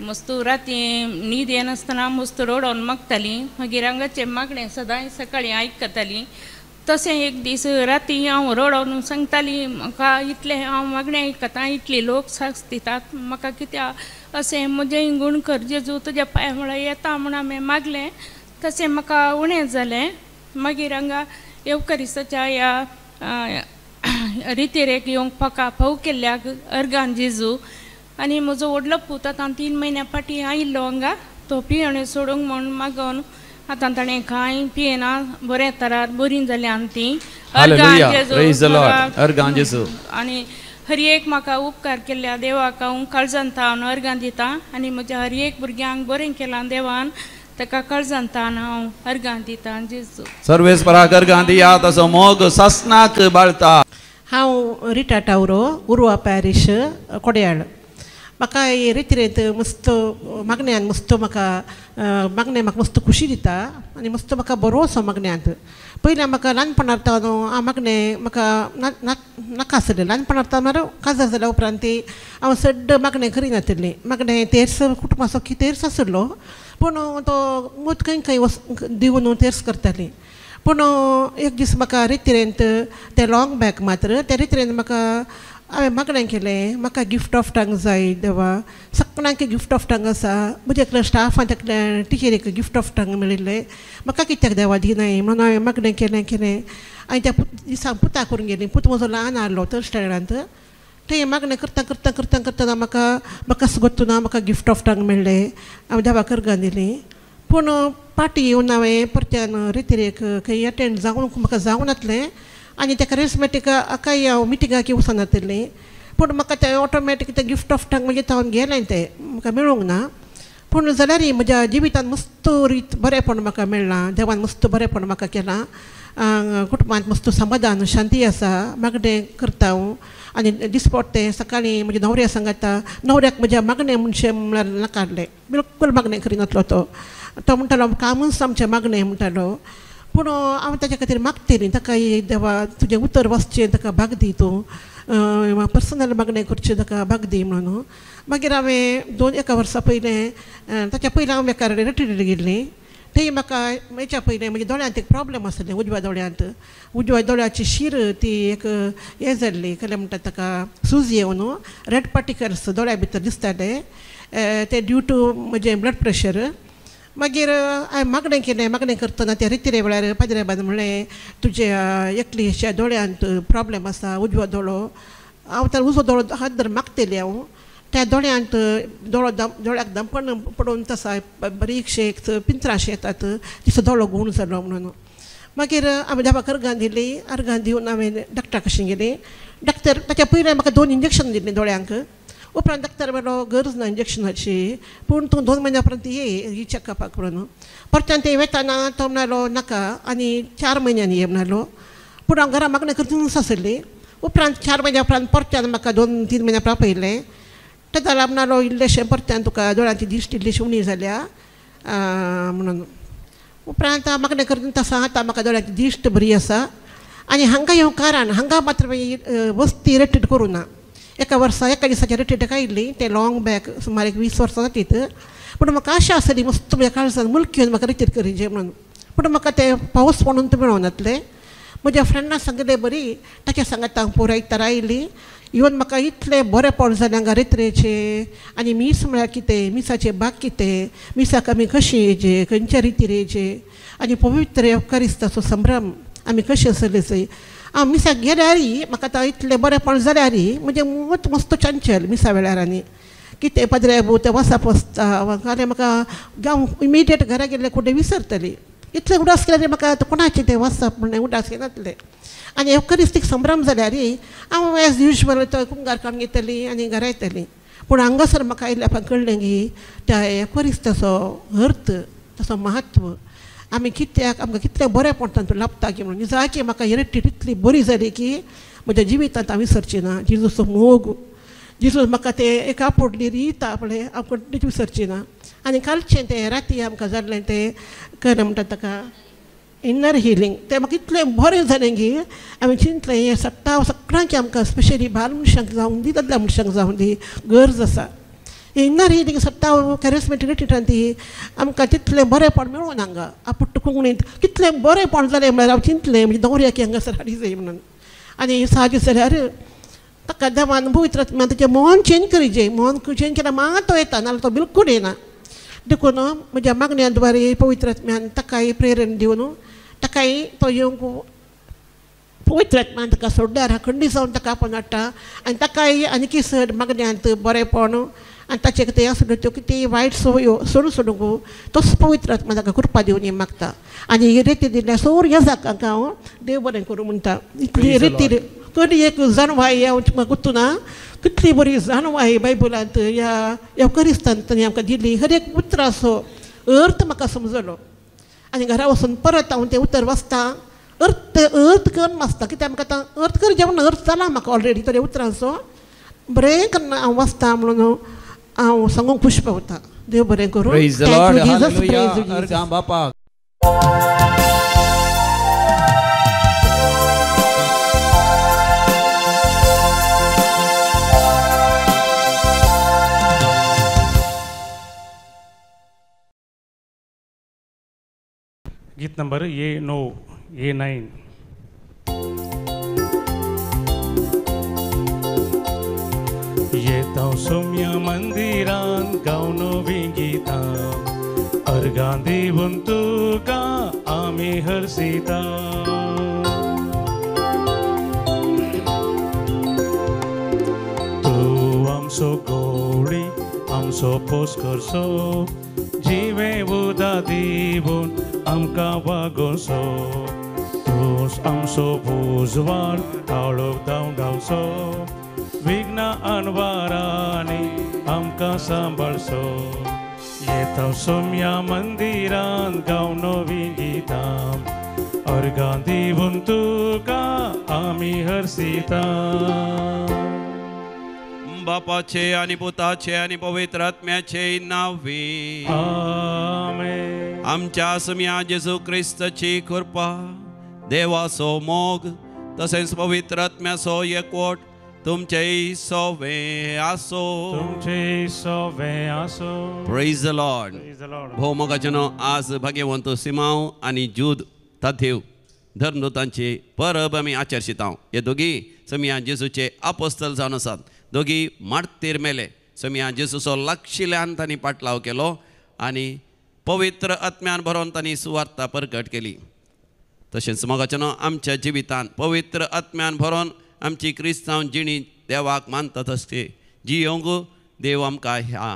मस्त राती न्हीद येनासतना मस्त रडोवन मागताली मागीर हांगाचें मागणें सदांच सकाळीं आयकताली तशें एक दीस राती हांव रडोवन सांगताली म्हाका इतलें हांव मागणें आयकतां इतले लोक साक्ष दितात म्हाका कित्याक अशें म्हजें गुण कर जेजू तुज्या पांया म्हळ्यार येता म्हूण हांवें मागलें तशें म्हाका उणें जालें मागीर हांगा येवकारिस्ताच्या ह्या रितीरेक येवंक म्हाका फाव केल्ल्याक अर्गान जेजू आनी म्हजो व्हडलो पूत आतां 3 म्हयन्या फाटीं आयिल्लो हांगा तो पियेणें सोडूंक म्हूण मागोन आतां ताणें कांय पियेना बऱ्या तरार बरी जाल्या आनी ती Hallelujah. Praise the Lord. अर्गान जेसू आनी हर एक म्हाका उपकार केल्ल्या देवाक हांव काळजांत हांव अर्गां दितां आनी म्हज्या हर एक भुरग्यांक बरें केलां देवान ताका काळजांत हांव अर्गां दितां जेजू सर्वेस्पराक अर्गां दिया तसो मोग ससनाक बाळता हांव रिटा टावरो उर्वा पॅरीश कोड्याळ म्हाका हे रितीरेंत मस्त मागण्यांत मस्त म्हाका मागणें म्हाका मस्त खुशी दिता आनी मस्त म्हाका बरो असो मागण्यांत पयलीं म्हाका ल्हानपणांत हांव मागणें म्हाका नाका आसलें ल्हानपणांत म्हळ्यार काजार जाल्या उपरांत हांव सड्ड मागणें करिनासलें मागणें तेर्स कुटुंबाचो तेर्स आसलो पूण तो मूत खंय दिवन तेर्स करतालीं पूण एक दीस म्हाका रितीरेंत तें लॉंग बॅक मात्र त्या रितीरेंत म्हाका हांवें मागणें केलें म्हाका गिफ्ट ऑफ टंग जाय देवा सगळ्यांक गिफ्ट ऑफ टंग आसा म्हज्या स्टाफान तकल्या टिचरीक गिफ्ट ऑफ टंग मेळिल्लें म्हाका कित्याक देवा दिनाय म्हणून हांवें मागणें केलें आनी त्या दिसांक पुता करून गेलीं पूत म्हजो ल्हान आहलो थर्ड स्टँडर्डांत तें मागणें करता म्हाका गोत्तू ना म्हाका गिफ्ट ऑफ टंग मेळ्ळें हांवें देवाक अर्गां दिलीं पूण पार्टी येवन हांवें परत्यान रितीरेक खंय अटेंड जावंक म्हाका जावं नासलें आनी त्या करिस्मेटीका काय हांव मिटिंगाक वचनासलें पूण म्हाका तें ऑटोमॅटीक तें गिफ्ट ऑफ टंग म्हणजे हांव गेलें तें म्हाका मेळूंक ना पूण जाल्यार म्हज्या जिवितांत मस्त रीत बरेंपण म्हाका मेळ्ळां देवान मस्त बरेंपण म्हाका केलां कुटुंबांत मस्त समाधान शांती आसा मागणें करता हांव आनी दिसपट तें सकाळीं म्हज्या न्हवऱ्या सांगता न्हवऱ्याक म्हज्या मागणें म्हणचें म्हळ्यार नाकाडलें बिलकुल मागणें करिनासलो तो म्हणटालो कामूच आमचें मागणें म्हणटालो पूण हांव ताचे खातीर मागतलीं ताका देवा तुजें उतर वचचें ताका भाग दी तूं पर्सनल मागणें करचें ताका भाग दी म्हणून मागीर हांवें 1 वर्सा पयलें ताच्या पयलीं हांव बेकार रिट्रीट गेल्लीं थंय म्हाका हेच्या पयलें म्हज्या दोळ्यांत एक प्रॉब्लेम आसलें उजव्या दोळ्याची शीर ती एक हें जाल्ली केलें म्हणटा ताका सूज येवन रेड पार्टिकल्स दोळ्या भितर दिसताले ते ड्यू टू म्हजें ब्लड प्रेशर मागीर हांवें मागणें करतना त्या रितीरे वेळार पाद्रेबान म्हणलें तुज्या एकलीच्या दोळ्यांत प्रॉब्लेम आसा उजवो दोळो हांव तर उजवो दोळो हात धर मागतलें हांव त्या दोळ्यांत दोळ्याक दंपण पडोवन तसा बारीकशे एक पिंत्राशे येतात तिचो दोळो गूण जालो म्हणून मागीर हांवें देवाक अर्गां दिवन हांवें डॉक्टरा कशें गेलें डॉक्टर ताच्या पयलीं म्हाका 2 इंजेक्शन दिलीं दोळ्यांक उपरांत डॉक्टर म्हणलो गरज ना इंजेक्शनाची पूण तूं 2 म्हयन्या पर्यंत ये चॅकअपाक म्हणून परत्यान ते वेताना तो म्हणलो नाका आनी 4 म्हयन्यांनी ये म्हणलो पूण हांव घरा मागणें करतूच आसली उपरांत 4 म्हयन्या उपरांत परत्यान म्हाका 2-3 म्हयन्या उपरांत पयलें ते जाल्यार म्हणलो इल्लेशें परत्यान तुका दोळ्यांची दिश्ट इल्लीशी उणी जाल्या म्हणून उपरांत हांव मागणें करता तसा आतां म्हाका दोळ्यांची दिश्ट बरी आसा आनी हांगा येवं कारण हांगा मात्र वस्ती रेटीड करूं ना एका दिसाच्या रिट्रीटाक आयिल्ली ते लॉंग बॅक सुमार 20 वर्सां जातीत. पूण म्हाका आशा आसली मस्त म्हज्या काळजान मुलक्योन म्हाका रिट्रीट करीचे म्हणून. पूण म्हाका ते पावस पडून मेळोनातले. म्हज्या फ्रेंडां सांगले बरी ताच्या सांगात हांव पुरायतार आयिल्ली. इवन म्हाका इतलें बरेंपण जालें हांगा रित्रेचे आनी मीस म्हळ्यार कितें, मिसाचे भाग कितें, मिसाक आमी कशी येवचे, खंयच्या रितीर येवचे आनी पवित्र एवकारिस्ताचो संभ्रम आमी कशें चलयचे. हांव मिसाक गेल्यारय म्हाका आतां इतलें बरेंपण जाल्यारय म्हणजे मूत मस्त चंचल मिसा वेळार आनी कितें पदरे ते वचप वचता जाल्यार म्हाका जावं इमिडिएट घरा गेल्ले कुठे विसरतली. इतलें उडास केल्यार म्हाका आतां कोणाचें तें वचप म्हणून उडास येनातलें. आनी एवकारिस्तीक संभ्रम जाल्यारय हांव एज युजल तो कुंगार काम घेतली आनी घरा येतली. पूण हांगासर म्हाका आयिल्ल्या कळ्ळें की त्या एवकारिस्ताचो अर्थ ताचो महत्व आमी कित्याक आमकां कितलें बरेंपण तातूंत लाभता की म्हणून जाकी म्हाका ही रिट्रीट इतली बरी जाली की म्हज्या जिवितांत हांव विसरची ना. जिजूचो मोग, जिजू म्हाका ते एका पोटली रिता पळय हांव कंटिन्यू विसरची ना. आनी कालचें तें राती आमकां जाल्लें तें खरें म्हणटा ताका इन्नर हिलींग तें म्हाका इतलें बरें जालें की हांवें चिंतलें हें सगळ्यांक आमकां स्पेशली बाल मनशांक जावं दी दादल्या मनशांक जावं दी गरज आसा. इन्नर हिलींग सट्टाव कॅरिस्मेटीक रिट्रीटांत आमकां तितलें बरेंपण मेळून हांगा आपुट्ट कोंकणींत कितलें बरेंपण जालें म्हळ्यार हांव चिंतलें म्हणजे दवऱ्याक हांगासर हाडी जाय म्हणून. आनी साहज जाल्यार ताका देवान पवित्र आत्म्यान ताचें मन चेंज करीचें. मन चेंज केल्यार मात तो येता नाल्यार तो बिलकूल येना. देखून म्हज्या मागण्या द्वारे पवित्र आत्म्यान ताकाय प्रेरण दिवन ताकाय तो येवंक पवित्र आत्म्यान ताका सोडल्यार खंडी जावन ताका आपण हाडटा आनी ताकाय आनी किसड मागण्यांत बरेंपण आनी ताचे कितें आसल्यो त्यो कितें वायट संवयो सोडूंक तोच पवित्र आत्मा ताका कृपा दिवन मागता. आनी ही रिती दिल्या सगळ्या येजाक हांव देव बरें करूं म्हणटा. इतली रिती कधी एक जाणवाय हांव गुंतूना कितली बरी जाणवाय बायबलांत ह्या एवकारिस्तांत तांणी आमकां दिली. हर एक उतराचो अर्थ म्हाका समजलो आनी घरा वचून परत हांव तें उतर वाचता अर्थ करून वाचता. कित्याक म्हाका आतां अर्थ कर जेवण अर्थ जाला म्हाका ऑलरेडी तरी उतरांचो बरें करून हांव वाचता म्हणून हांव सांगूंक खुश पावता. देव बरें करूं. Praise the Lord. Hallelujah. अर्गां बापाक. गीत नंबर A9. येता सौम्य मंदिरान गावन विंगिता अर्गां दिवन तुका आमी हरसिता. तूं आमचो गवळी आमचो पोसकरचो जिवे उदा दिवन आमकां वागोवचो. तूंच आमचो उजवाड काळोख धांवडावचो विघ्ना अनवारांनी आमकां सांबाळचो. येता सौम्या मंदिरान गावन विंगिता अर्गां दिवन तुका आमी हरसिता. बापाचे आनी पुताचे आनी पवित्र आत्म्याचे नांवी आमेन. आमच्या सम्या जेजू क्रिस्ताची कृपा देवाचो मोग तसेच पवित्र आत्म्याचो एकवट तुमचेय सोवे आसो. तुमचे सोवे आसो. Praise the Lord. Praise the Lord. भोव मोगाचनो आज भाग्यवंत सिमांव आनी जूद ताथेव धर्मदूतांची परब आमी आचरशिता. हे दोगी सम्या जेजूचे आपोस्तल जावन आसात. दोगी मार्तीर मेले. सम्या जेजूचो लागशिल्ल्यान तांणी पाटलाव केलो आनी पवित्र आत्म्यान भरोवन तांणी सुवार्ता परगट केली. तशेंच मोगाचनो आमच्या जिवितांत पवित्र आत्म्यान भरोवन आमची क्रिस्तांव जिणी देवाक मानता तशें जियोंक देव आमकां ह्या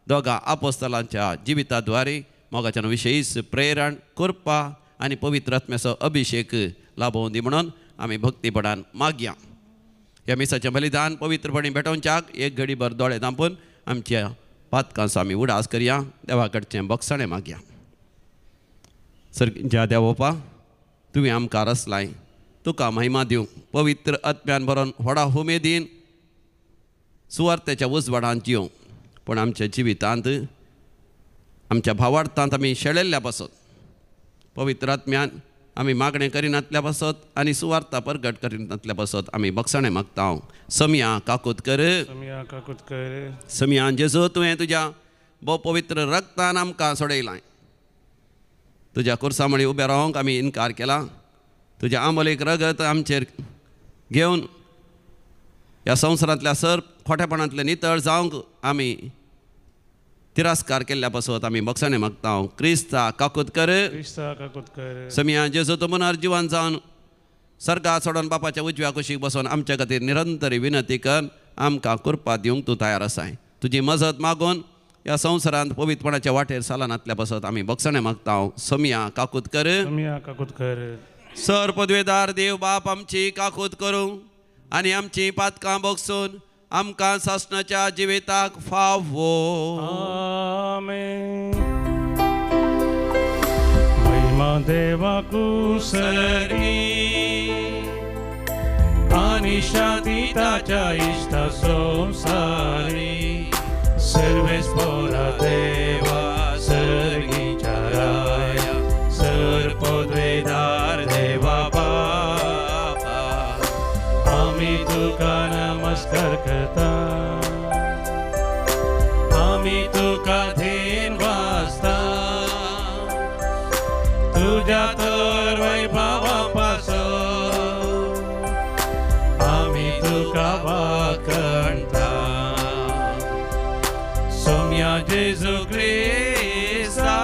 दोगा आपोस्तलांच्या जिविता द्वारे मोगाचनो विशेष प्रेरण कृपा आनी पवित्र आत्म्याचो अभिषेक लाभोवन दी म्हणून आमी भक्तीपणान मागया. ह्या मिसाचें बलिदान पवित्रपणी भेटोवच्याक एक घडीभर दोळे धांपून आमच्या पातकांचो आमी उडास करया. देवा कडचें बक्षणें मागया. सर्गींच्या देवोपा तुवें आमकां रचलाय. तुका महिमा दिवंक पवित्र आत्म्यान भरोवन व्हडा उमेदीन सुवार्थेच्या उजवाडांत जियोंक पूण आमच्या जिवितांत आमच्या भावार्थांत आमी शेळिल्ल्या पासून पवित्र आत्म्यान आमी मागणें करिनातल्या बसत आनी सुवार्ता परगट करिनातल्या बसत आमी बक्षणें मागता समिया काकूत कर समिया काकूत कर समिया जेजू तुवें तुज्या भोव पवित्र रक्तान आमकां सोडयलां तुज्या कुर्सामणी उबे रावंक आमी इन्कार केला तुज्या आमोलीक रगत आमचेर घेवन ह्या संवसारांतल्या सर खोटेपणांतले नितळ जावंक आमी तिरस्कार केल्ल्या पासत आमी बक्षणें मागता क्रिस्ता काकूत कर क्रिस्ता काकूत कर समिया जेजू तूं पुनर्जीवन जावन सर्गा सोडून बापाच्या उजव्या कुशीक बसून आमच्या खातीर निरंतर विनंती कर आमकां कृपा दिवंक तूं तयार आसाय तुजी मजत मागून ह्या संवसारांत पवित्रपणाच्या वाटेर सालानातल्या पासत आमी बक्षणें मागता समिया काकूत कर समिया काकूत कर सर पदवेदार देव बाप आमची काकूत करूं आनी आमची पातकां बगसून आमकां सासणाच्या जिविताक फावो आमेन महिमा देवाकू सरी आणि शांती ताच्या इष्ट संसारी सर्वेस्परा देवा सर्गीच्या राया सर पदवेदार देवा बापा आम्ही तुका नमस्कार करता आम्ही तुका धेन वाजता तुझ्या तर वैभवापासून आम्ही तुका वाकणता सौम्या जेजू ख्रिस्ता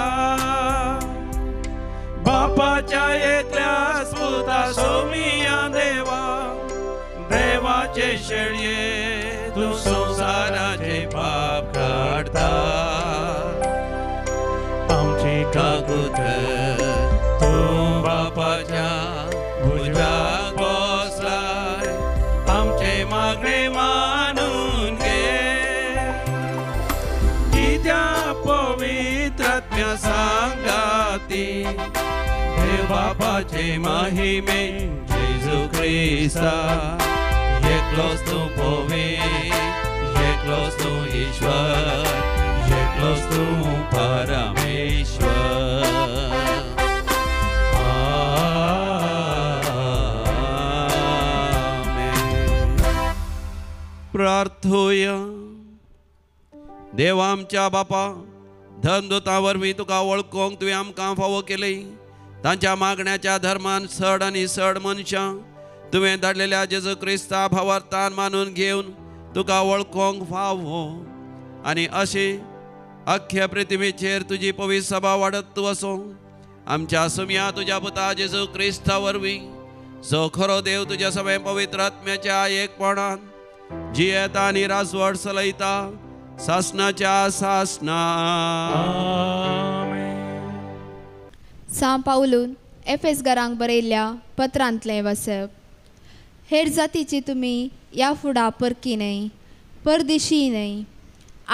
बापाच्या एकल्याच पुता सौम्या देवा देवाचे शेळये तू संसाराचे पाप काढता आमची काकूत तू बापाच्या भुजव्याक बसलाय आमचे मागणे मानून घे कित्या पवित्रत्म्या सांगाती देव बापाचे महिमे जेजू ख्रिस्ता एकलोच तू पवित्र एकलोच तू ईश्वर एकलोच तू परमेश्वर आमेन प्रार्थूया देव आमच्या बापा धनदुता वरवीं तुका वळखूंक तुवें आमकां फावो केली तांच्या मागण्याच्या धर्मान चड आनी चड मनशां तुवें धाडलेल्या जेजू क्रिस्ता भावार्थान मानून घेवन तुका वळखूंक फावो आनी अशी अख्ख्या पृथ्वीचेर तुजी पवित्र सभा वाडत वचो आमच्या सुम्या तुज्या पुता जेजू क्रिस्ता वरवीं जो खरो देव तुज्या सगळे पवित्र आत्म्याच्या एकपणान जियेता आनी राजवट चलयता सासणाच्या सासना सां पावलून एफेसकारांक बरयल्ल्या पत्रांतलें वचप हेर जातीची तुमी ह्या फुडा परकी न्हय परदेशी न्हय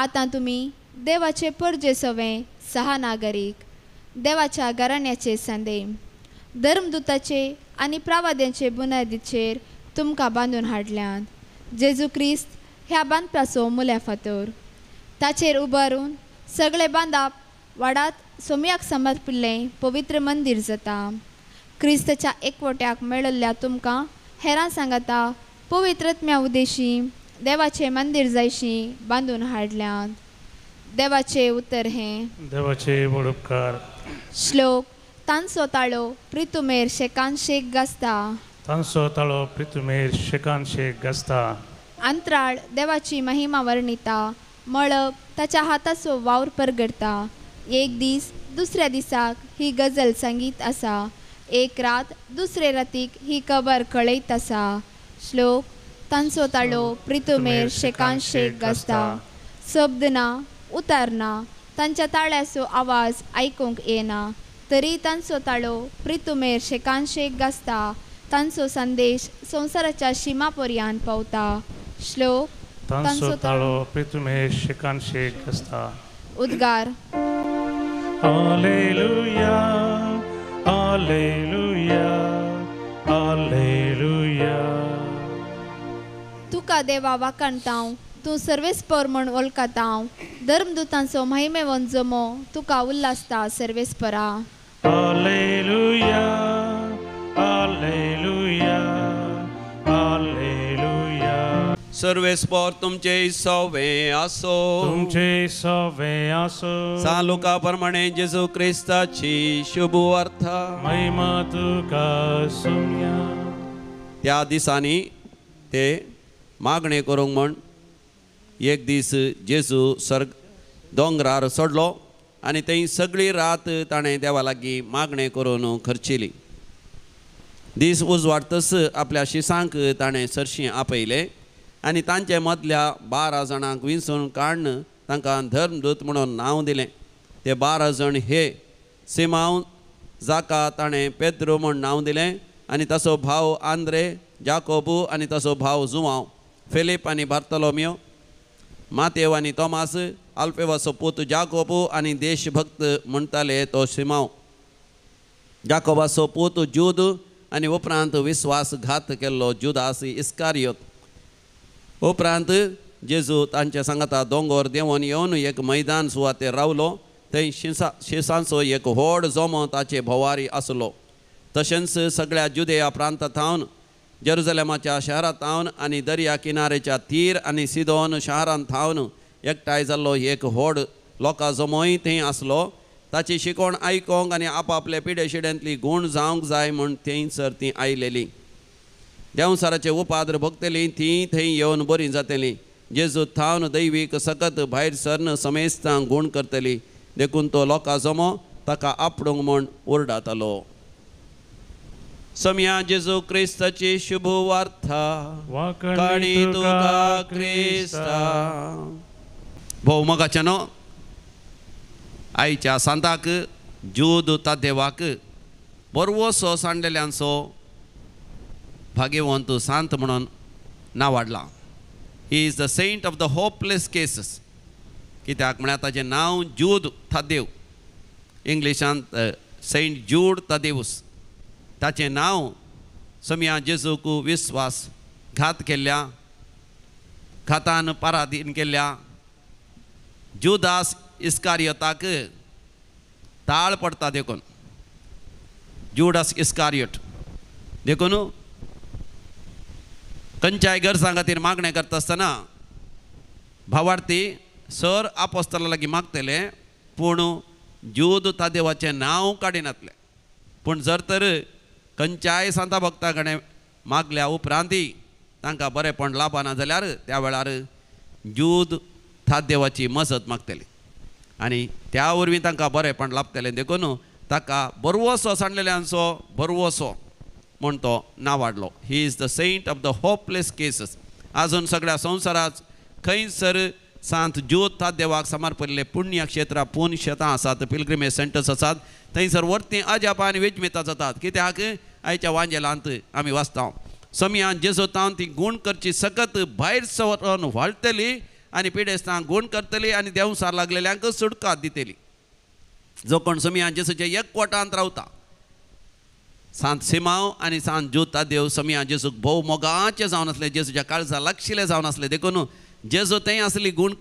आतां तुमी देवाचे परजेसवे सहनागरीक देवाच्या घराण्याचे संदेम धर्मदुताचे आनी प्रावाद्यांचे बुनादीचेर तुमकां बांदून हाडल्यात जेजू क्रिस्त ह्या बांदपाचो मुल्या फातर ताचेर उबारून सगळे बांदप वाडात सोम्याक समर्पिल्लें पवित्र मंदिर जाता क्रिस्ताच्या एकवट्याक मेळिल्ल्या तुमकां हेरां सांगता पवित्रत्म्या उद्देशी देवाचे मंदिर जायशी बांदून हाडल्यात देवाचे उतर हें देवाचे व्हड उपकार श्लोक तांचो ताळो प्रितुमेर शेकान शेक गासता तांचो ताळो प्रितुमेर शेकान शेक गासता अंतराळ देवाची महिमा वर्णिता मळब ताच्या हाताचो वावर परगडता एक दीस दुसऱ्या दिसाक ही गजल संगीत आसा एक रात दुसरे रातीक ही खबर कळयत आसा श्लोक तांचो ताळो प्रितुमेर शेकान शेक गासता शब्दना उतारना तांच्या ताळ्याचो आवाज आयकूंक येना तरी तांचो ताळो प्रितुमेर शेकान शेक गासता तांचो संदेश संवसाराच्या शिमा पर्यंत पावता श्लोक तांचो ताळो प्रितुमेर शेकान शेक गासता उद्गार हालेलुया हालेलुया हालेलुया तुका देवा वाकणतां तूं सर्वेस्पर म्हूण वळखतां धर्मदुतांचो महिमेवन जमो तुका उल्हासता सर्वेस्परा हालेलुया हालेलुया हालेलुया. सर्वेस्पर तुमचे सवे असो. तुमचे सवे असो. सालुका प्रमाणे जेजू ख्रिस्ताची शुभ वार्ता. महिमा तुका सुम्या. त्या दिसांनी ते मागणे करूंक म्हण एक दीस जेजू दोंगरार सोडलो आनी थंय सगळी रात ताणें देवा लागीं मागणें करून खर्चिली. दीस उजवाडतस आपल्या शिसांक ताणें सरशी आपयले आनी तांचे मदल्या 12 जाणांक विंचून काडून तांकां धर्मदूत म्हणून नांव दिलें. ते 12 जण हे सिमांव जाका ताणें पेद्रो म्हूण नांव दिलें आनी ताचो भाव आंद्रे, जाकोबू आनी ताचो भाव जुवांव, फिलीप आनी बार्तोलोमेव, मातेव आनी तोमास, आल्फेवाचो पूत जाकोबू आनी देशभक्त म्हणटाले तो सिमांव, जाकोबाचो पूत जूद आनी उपरांत विस्वासघात केल्लो जुदास इस्कारियोत. उपरांत जेजू तांच्या सांगाता दोंगर देंवन येवन एक मैदान सुवातेर रावलो. थंय शिसांचो एक व्हड जोमो ताचे भोवारी आसलो. तशेंच सगळ्या जुदेया प्रांतांतावन, जेरुसलेमाच्या शहरांतावन आनी दर्या किनारेच्या तीर आनी सिदोन शारांतावन एकठांय जाल्लो एक व्हड लोकां जमोय थंय आसलो. ताची शिकोवण आयकोंक आनी आपआपले पिडेशिड्यांतली गूण जावंक जाय म्हूण थंयसर तीं आयलेलीं. देंवसाराचे उपाद्र भोगतलीं तीं थंय येवन बरीं जातलीं. जेजू थावन दैवीक सकत भायर सरन समेस्तांक गूण करतली. देखून तो लोकां जमो ताका आपडूंक म्हूण ओरडातलो. सम्या जेजू क्रिस्ताची शुभ वार्ता. काणी तुका क्रिस्ता. भोव मोगाच्या न्हू, आयच्या सांताक जूद तादेवाक बरवोसो सांडलेल्यांचो भाग्यवंत सांत म्हणून नांव वाडलां. He is the saint of the hopeless cases. कित्याक म्हळ्यार ताचें नांव जूद तादेव, इंग्लिशांत सेंट जूड तादेवस. ताचें नांव सम्या जेजूक विस्वास घात केल्ल्या, घातान पराधीन केल्ल्या जुदास इस्कारियोताक ताळ पडटा. देखून जुडास इस्कारियोट देखून खंयच्याय गरजां खातीर मागणें करता आसतना भावार्थी सर आपोस्तला लागीं मागतले, पूण जूद तादेवाचें नांव काडिनातले. पूण जर तर खंयच्याय सांता भक्ता कडेन मागल्या उपरांती तांकां बरेंपण लाभना जाल्यार त्या वेळार जूद थादेवाची मजत मागतली आनी त्या वरवीं तांकां बरेंपण लाभतलें. देखून ताका बरवोसो सांडलेल्यांचो बरवोसो म्हूण तो नांव वाडलो. He is the saint of the hopeless cases. आजून सगळ्या संवसारांत खंयसर सांत जूद थादेवाक समर्पिल्ले पुण्य क्षेत्रां पूण शेतां आसात, पिलग्रिमेज सेंटर्स आसात. थंयसर वर्ती अजाप आनी वेजमितां जातात. कित्याक आयच्या वांजेलांत आमी वाचता सम्या जेजू तावन ती गूण करची सकत भायर सरून व्हाळटली आनी पिडेस्तांक गूण करतली आनी देंवसार लागलेल्यांक सुडकात दितली. जो कोण सम्या जेजूचे एकवटांत रावता, सांत सिमांव आनी सांत जूद तादेव सम्या जेजूक भोव मोगाचें जावन आसलें, जेजूच्या काळजा लागशिल्लें जावन आसलें. देखून जेजू थंय आसली गूण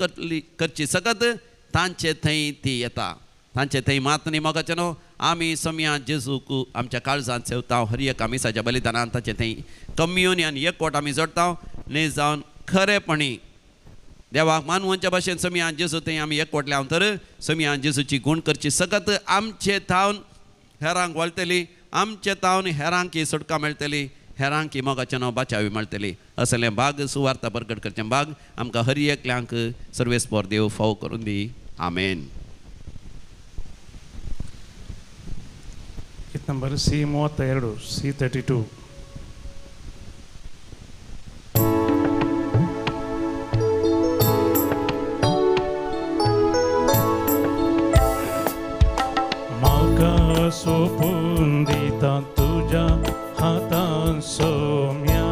करची सकत तांचे थंय ती येता. तांचे थंय मात न्ही मोगाचें न्हू. आमी सम्या जेजूक आमच्या काळजांत सेवता. हर एक आमिसाच्या बलिदानान ताचे थंय कम्युनियन एकवट आमी जोडटा. न्ही जावन खरेपणी देवाक मानवच्या भाशेन सम्या जेजू थंय आमी एकवटले हांव तर सम्या जेजूची गूण करची सकत आमचे थावन हेरांक वळटली, आमचे तावन हेरांक ही सुटका मेळटली, हेरांक ही मोगाचें नांव बाचावी मेळटली. असलें भाग सुवार्ता प्रकट करचें भाग आमकां हर एकल्यांक सर्वेस्पर देव फावो करून दी. आमेन. गीत नंबर C32, C32. म्हाका सोपून दिता तुज्या हातान सोम्या,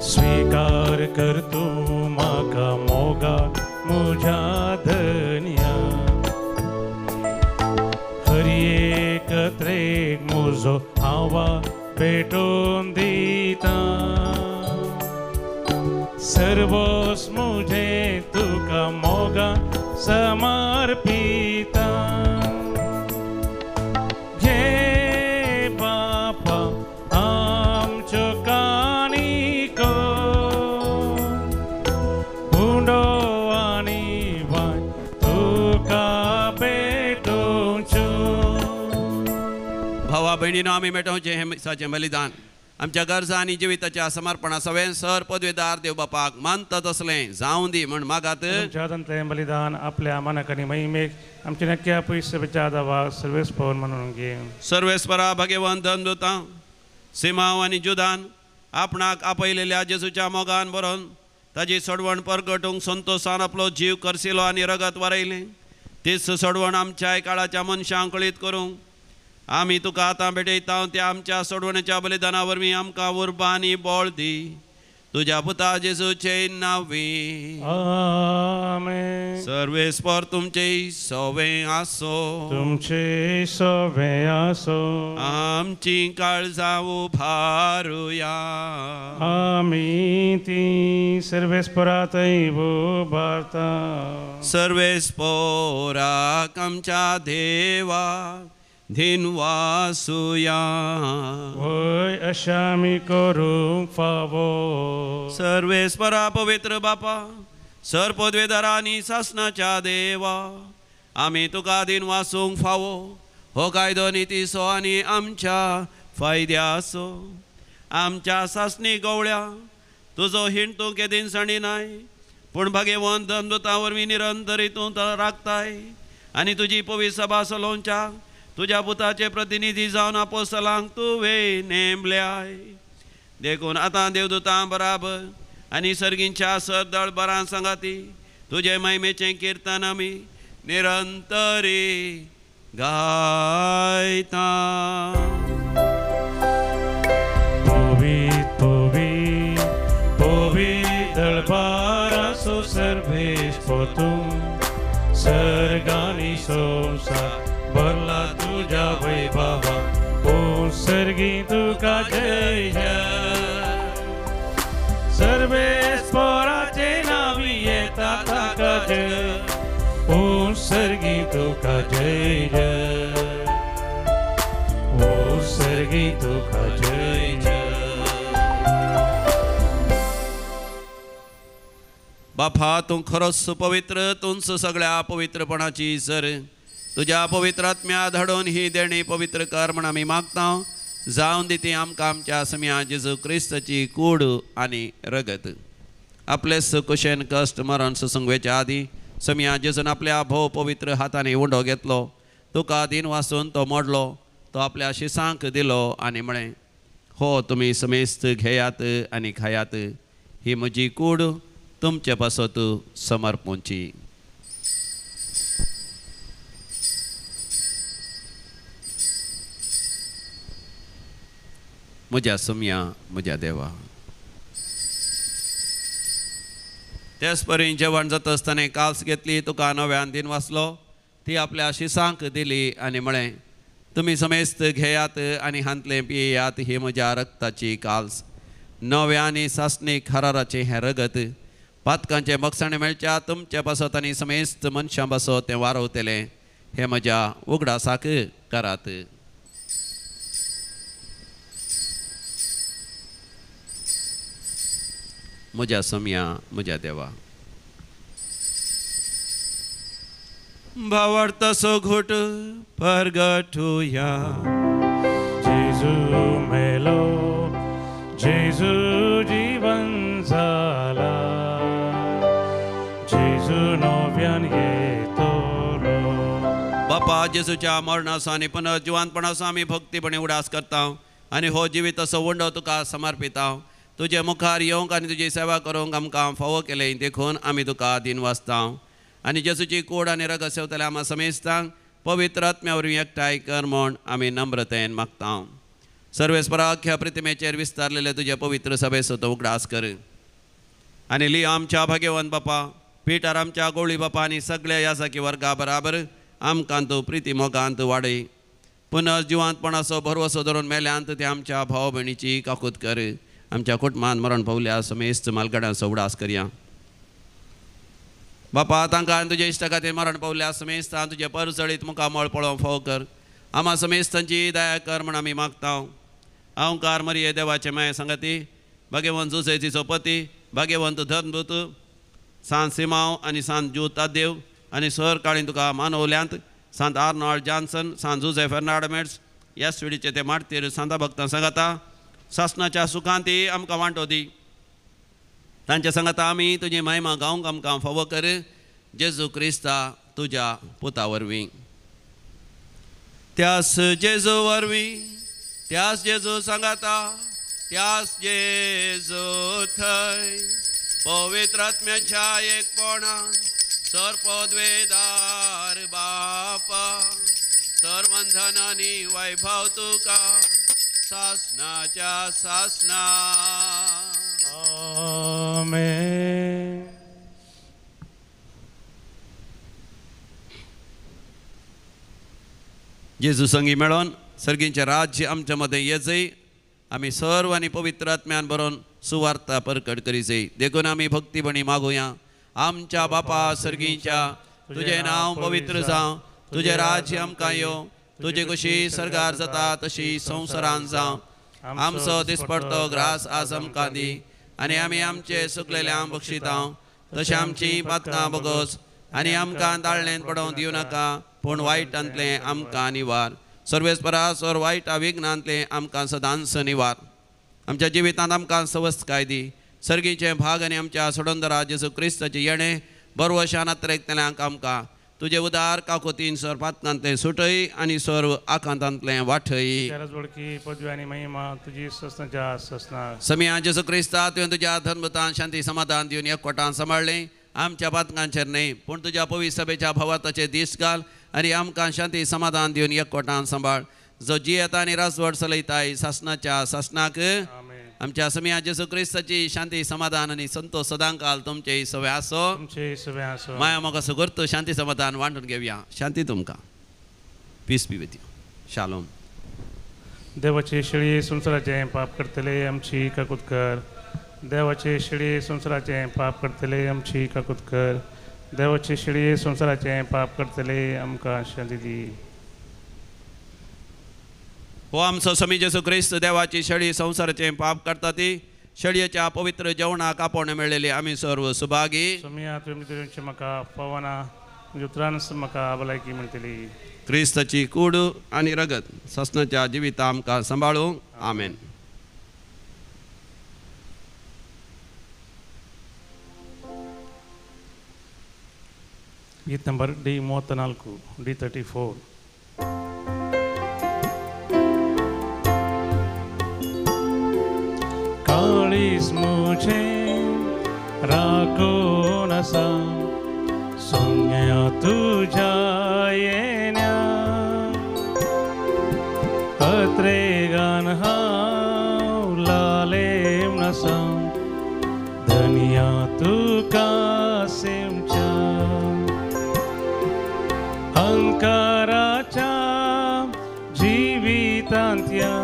स्वीकार कर तूं म्हाका मोगा म्हज्या धन्या. हर एकत्रेक म्हजो आवाज भेटोवन दिता, सर्वस म्हजें तुका मोगा समर्पिता. घे भावा भयणीनो आमी मेटोवचें हें मिसाचें बलिदान आमच्या गरजा आनी जिविताच्या समर्पणा सवें सर पदवेदार देव बापाक मानता तसलें जावं दी म्हण मागात. तुमच्या दंतलें बलिदान आपल्या मनाक आनी महिमेक आमच्या नक्क्या पयस विचार सर्वेस पवन म्हणून घे. सर्वेस्परा भगवंत धनदुतां सिमाव आनी जुदान आपणाक आपयलेल्या जेजूच्या मोगान बरोवन ताजी सोडवण परगटूंक संतोशान आपलो जीव करसिलो आनी रगत वारयलें. तीच सोडवण आमच्याय काळाच्या मनशांक कळीत करूंक आमी तुका आतां भेटयता. त्या आमच्या सोडवणेच्या बलिदाना वरवीं आमकां उर्बा आनी बळ दी तुज्या पुता जेजूचे नांवी. आमेन. सर्वेस्पर तुमचे सवें आसो. तुमचे सवें आसो. आमची काळजां उभारुया. आमी ती सर्वेस्परातय उबारता. सर्वेस्पराक आमच्या देवाक धिनवासुया. वय अशा आमी करूंक फावो. सर्वेस्परा पवित्र बापा सर पदवेदारा आनी शासनाच्या देवा आमी तुका दिन वासूंक फावो. हो कायदो नितीसो आनी आमच्या फायद्याचो. आमच्या शासनी गवळ्या तुजो हिंड तूं केदिनसाणी नाय पूण भगवंत धनदुतां वरवीं निरंतरी तूं राखताय आनी तुजी पवित्र सभा चलोवच्या तुज्या पुताचे प्रतिनिधी जावन आपोस्तलांक तुवें नेमल्याय. देखून आतां देवदूतां बराबर आनी सर्गींच्या सरदळ बरां सांगाती तुजे महिमेचें कीर्तन आमी निरंतरी गायता. पोवीत पोवीत पोवीत दळबारासो सर्वेश पोतूं सर्गानी संसार भरला तुझ्या वैभवा. ओ सर्गी तुका जय जय. सर्वेस्पराचे नावी येता ताका जय. ओ सर्गी तुका जय जय. ओ सर्गी तुका जय जय. बापा तूं खरोच पवित्र. तूंच सगळ्या पवित्रपणाची सर. तुज्या पवित्र आत्म्या धाडून ही देणी पवित्र कर म्हण आमी मागता. जावन दी ती आमकां आमच्या समिया जेजू क्रिस्ताची कूड आनी रगत. आपलेच कुशेन कश्ट मरण सुसंगवेच्या आदी समिया जेजून आपल्या भोव पवित्र हातांनी उंडो घेतलो. तुका दिन वासून तो मोडलो. तो आपल्या शिसांक दिलो आनी म्हळें हो तुमी समेस्त घेयात आनी खायात. ही म्हजी कूड तुमचे पासत समर्पूंची. म्हज्या समिया म्हज्या देवा. तेच परी जेवण जाता आसतना काल्स घेतली तुका नव्यान दिन वाचलो. ती आपल्या शिसांक दिली आनी म्हळें तुमी समेस्त घेयात आनी हांतले पियेयात. ही म्हज्या रक्ताची काल्स नव्या आनी सासणीक हराराचें हें रगत. पातकांचे मगसाणे मेळच्या तुमचे पासत आनी समेस्त मनशां पासत तें वारवतलें. हे म्हज्या उगडासाक करात. म्हज्या समिया म्हज्या देवा. भावार्थाचो घोट परगटुया. जेजू मेलो जेजू जीवन जाला. जेजू नव्यान येतलो. बापा जेजूच्या मरणाचो आनी पुनर्जिवांतपणाचो आमी भक्तीपणे उडास करता आनी हो जिवीत असो वंडो तुका समर्पिता. तुजे मुखार येवंक आनी तुजी सेवा करूंक आमकां फावो केलें देखून आमी तुका दिन वाचता. आनी जेजूची कूड आनी रगत सेवतले आम्हा समेस्तांक पवित्र आत्म्या वरवीं एकठांय कर म्हूण आमी नम्रतेन मागता. सर्वेस्परा अख्ख्या प्रतिमेचेर विस्तारलेले तुजे पवित्र सभेचो तो उगडास कर. आनी ली आमच्या भाग्यवंत बापा पिटार आमच्या गवळी बापा आनी सगळ्या यासाकी वर्गा बराबर आमकां तूं प्रिती मोगांत वाडय. पुनर्जिवांतपणाचो भरवसो धरून मेल्यांत ते आमच्या भाव भयणीची काकूत कर. आमच्या कुटुंबान मरण पावल्या समेस्त मालगड्यांचो उडास करया. बापा तांकां तुजे इश्टा खातीर मरण पावल्या समेस्तां तुजे परसळीत मुखार मळ पळोवंक फावो कर. आम्हा समेस्तांची दया कर म्हण आमी मागता. अहंकार मरिये देवाचे माये सांगाती भाग्यवंत जुसेचीचो पती भाग्यवंत धनदूत सांत सिमाव आनी सांत ज्योत देव आनी सर काळी तुका मानवल्यांत सांत आर्नॉल्ड जॉन्सन सांत जुझे फेर्नांडो मेट्स ह्या स्विडीचे ते मारतीर सांता भक्तां सांगाता सासणाच्या सुखांती आमकां वांटो दी. तांच्या सांगाता आमी तुजी महिमा गावंक आमकां फावो कर. जेजू क्रिस्ता तुज्या पुता वरवीं. त्यास जेजू वरवीं त्यास जेजू सांगाता त्यास जेजू थंय पवित्र आत्म्याच्या एकपणान सर्पद्वेदार बापा सर्वंधन आनी वैभव तुका सासणाच्या सासणा. आमेन. जेजू संगी मेळोन सर्गींचें राज्य आमच्या मदें येजय. आमी सर्व आनी पवित्र आत्म्यान बरोवन सुवार्ता परकट करीजय. देखून आमी भक्तीपणी मागुया. आमच्या बापा सर्गींच्या तुजें नांव पवित्र जावं. तुजें राज्य आमकां येवं. तुजी कशी सरकार जाता तशी संवसारांत जावं. आमचो दिसपडटो ग्रास आज आमकां दी आनी आमी आमचे सुकलेल्यांक बक्षिता तशें आमची पातकां बगोस आनी आमकां दाळ्ळेंत पडोवंक दिवं नाका पूण वायटांतलें आमकां निवार. सर्वेस्परास और वायटा विघ्नांतलें आमकां सदांच निवार. आमच्या जिवितांत आमकां सवस्काय दी. सर्गीचे भाग आनी आमच्या सोडोंदरा जेजू क्रिस्ताचें येणें बरवशान आत्रेकतल्यांक आमकां तुजे उदार काकोतीन सर पातकांतलें सुटय आनी सर्व आकांतांतलें वाठय. वडकी पदवी आनी महिमा तुजी ससनाच्या ससना. समिया जेजू क्रिस्ता तुवें तुज्या धर्मतान शांती समाधान दिवन एकवटान सांबाळलें. आमच्या पातकांचेर न्हय पूण तुज्या पवित्र सभेच्या भवाताचेर दीस घाल आनी आमकां शांती समाधान दिवन एकवटान सांबाळ. जो जियेता आनी राजवट चलयताय सासणाच्या सासणाक. आमच्या समिया जेजू क्रिस्ताची शांती समाधान आनी संतोष सदांकाल तुमचे सवय आसो. माया मोगा सुगुर्त शांती समाधान वांटून घेवया. शांती तुमकां. Peace be with you. शालोम. देवाची शिळी संसाराचें पाप करतले आमची काकूत कर. देवाची शिळी संसाराचें पाप करतले आमची काकूत कर. देवाची शिळी संसाराचें पाप करतले आमकां शांती दी. हो आमचो समी जेजू क्रिस्त देवाची शेळी संवसाराचें पाप करता ती शेळयेच्या पवित्र जेवणाक आपोवण मेळ्ळेली आमी सर्व सुभागी. समिया तुवें म्हाका पवना उतरांच म्हाका भलायकी मेळटली. क्रिस्ताची कूड आनी रगत ससनाच्या जिविता आमकां सांबाळूं. आमेन. गीत नंबर D34 D34. काळीस मुझे राखून असा सोन्या तुझ्या येण्या अत्रेगान हांव लालेम नसा धनिया तुका सेमच्या अंकाराच्या जिवितांत्या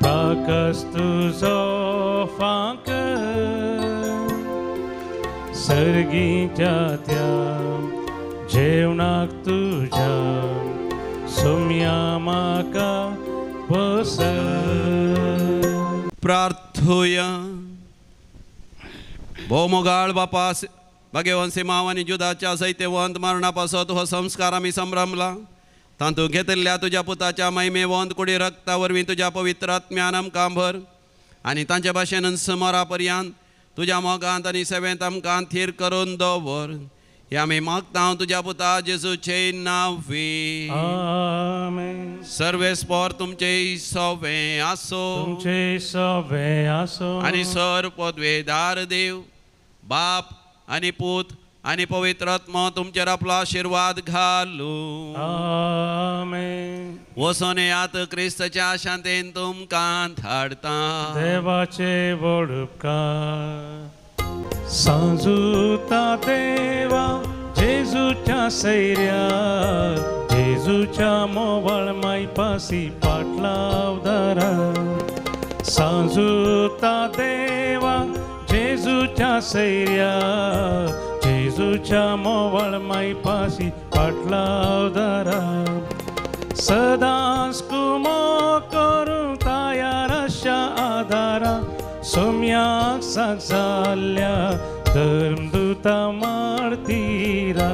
ताकस तुझो फांक सर्गीच्या त्या जेवणाक तुझ्या सोम्या म्हाका बस. प्रार्थुया. भोवमोगाळ बापा भाग्यवंशी मांव आनी जुदाच्या सैतेवंत मरणा पासत हो संस्कार आमी संभ्रमला. तातूंत घेतिल्ल्या तुज्या पुताच्या महिमेवंत कुडी रक्ता वरवीं तुज्या पवित्र आत्म्यान आमकां भर आनी तांचे भाशेन समरा पर्यंत तुज्या मोगांत आनी सेवेंत आमकां थीर करून दवर. हे आमी मागता तुज्या पुता जेजूचे नांवी. आमेन. सर्वेस्पर तुमचे सवे आसो. तुमचे सवे आसो. आनी सर पदवेदार देव बाप आनी पूत आनी पवित्र आत्मा तुमचेर आपलो आशिर्वाद घालूं. आमेन. वचून येयात क्रिस्ताच्या शांतेन तुमकां धाडटा. देवाचे व्हड उपकार. सांजुता देवा जेजूच्या सैर्या जेजूच्या मोवाळ मायपासी पाटलाव दारा. सांजुता देवा जेजूच्या सैर्या जेजूच्या मोवाळ मायपासी पाटलाव दारा. सदांच कुमो करूं तयार अशा आदारा सोम्याक साक जाल्ल्या धर्मदूता मारतीरा.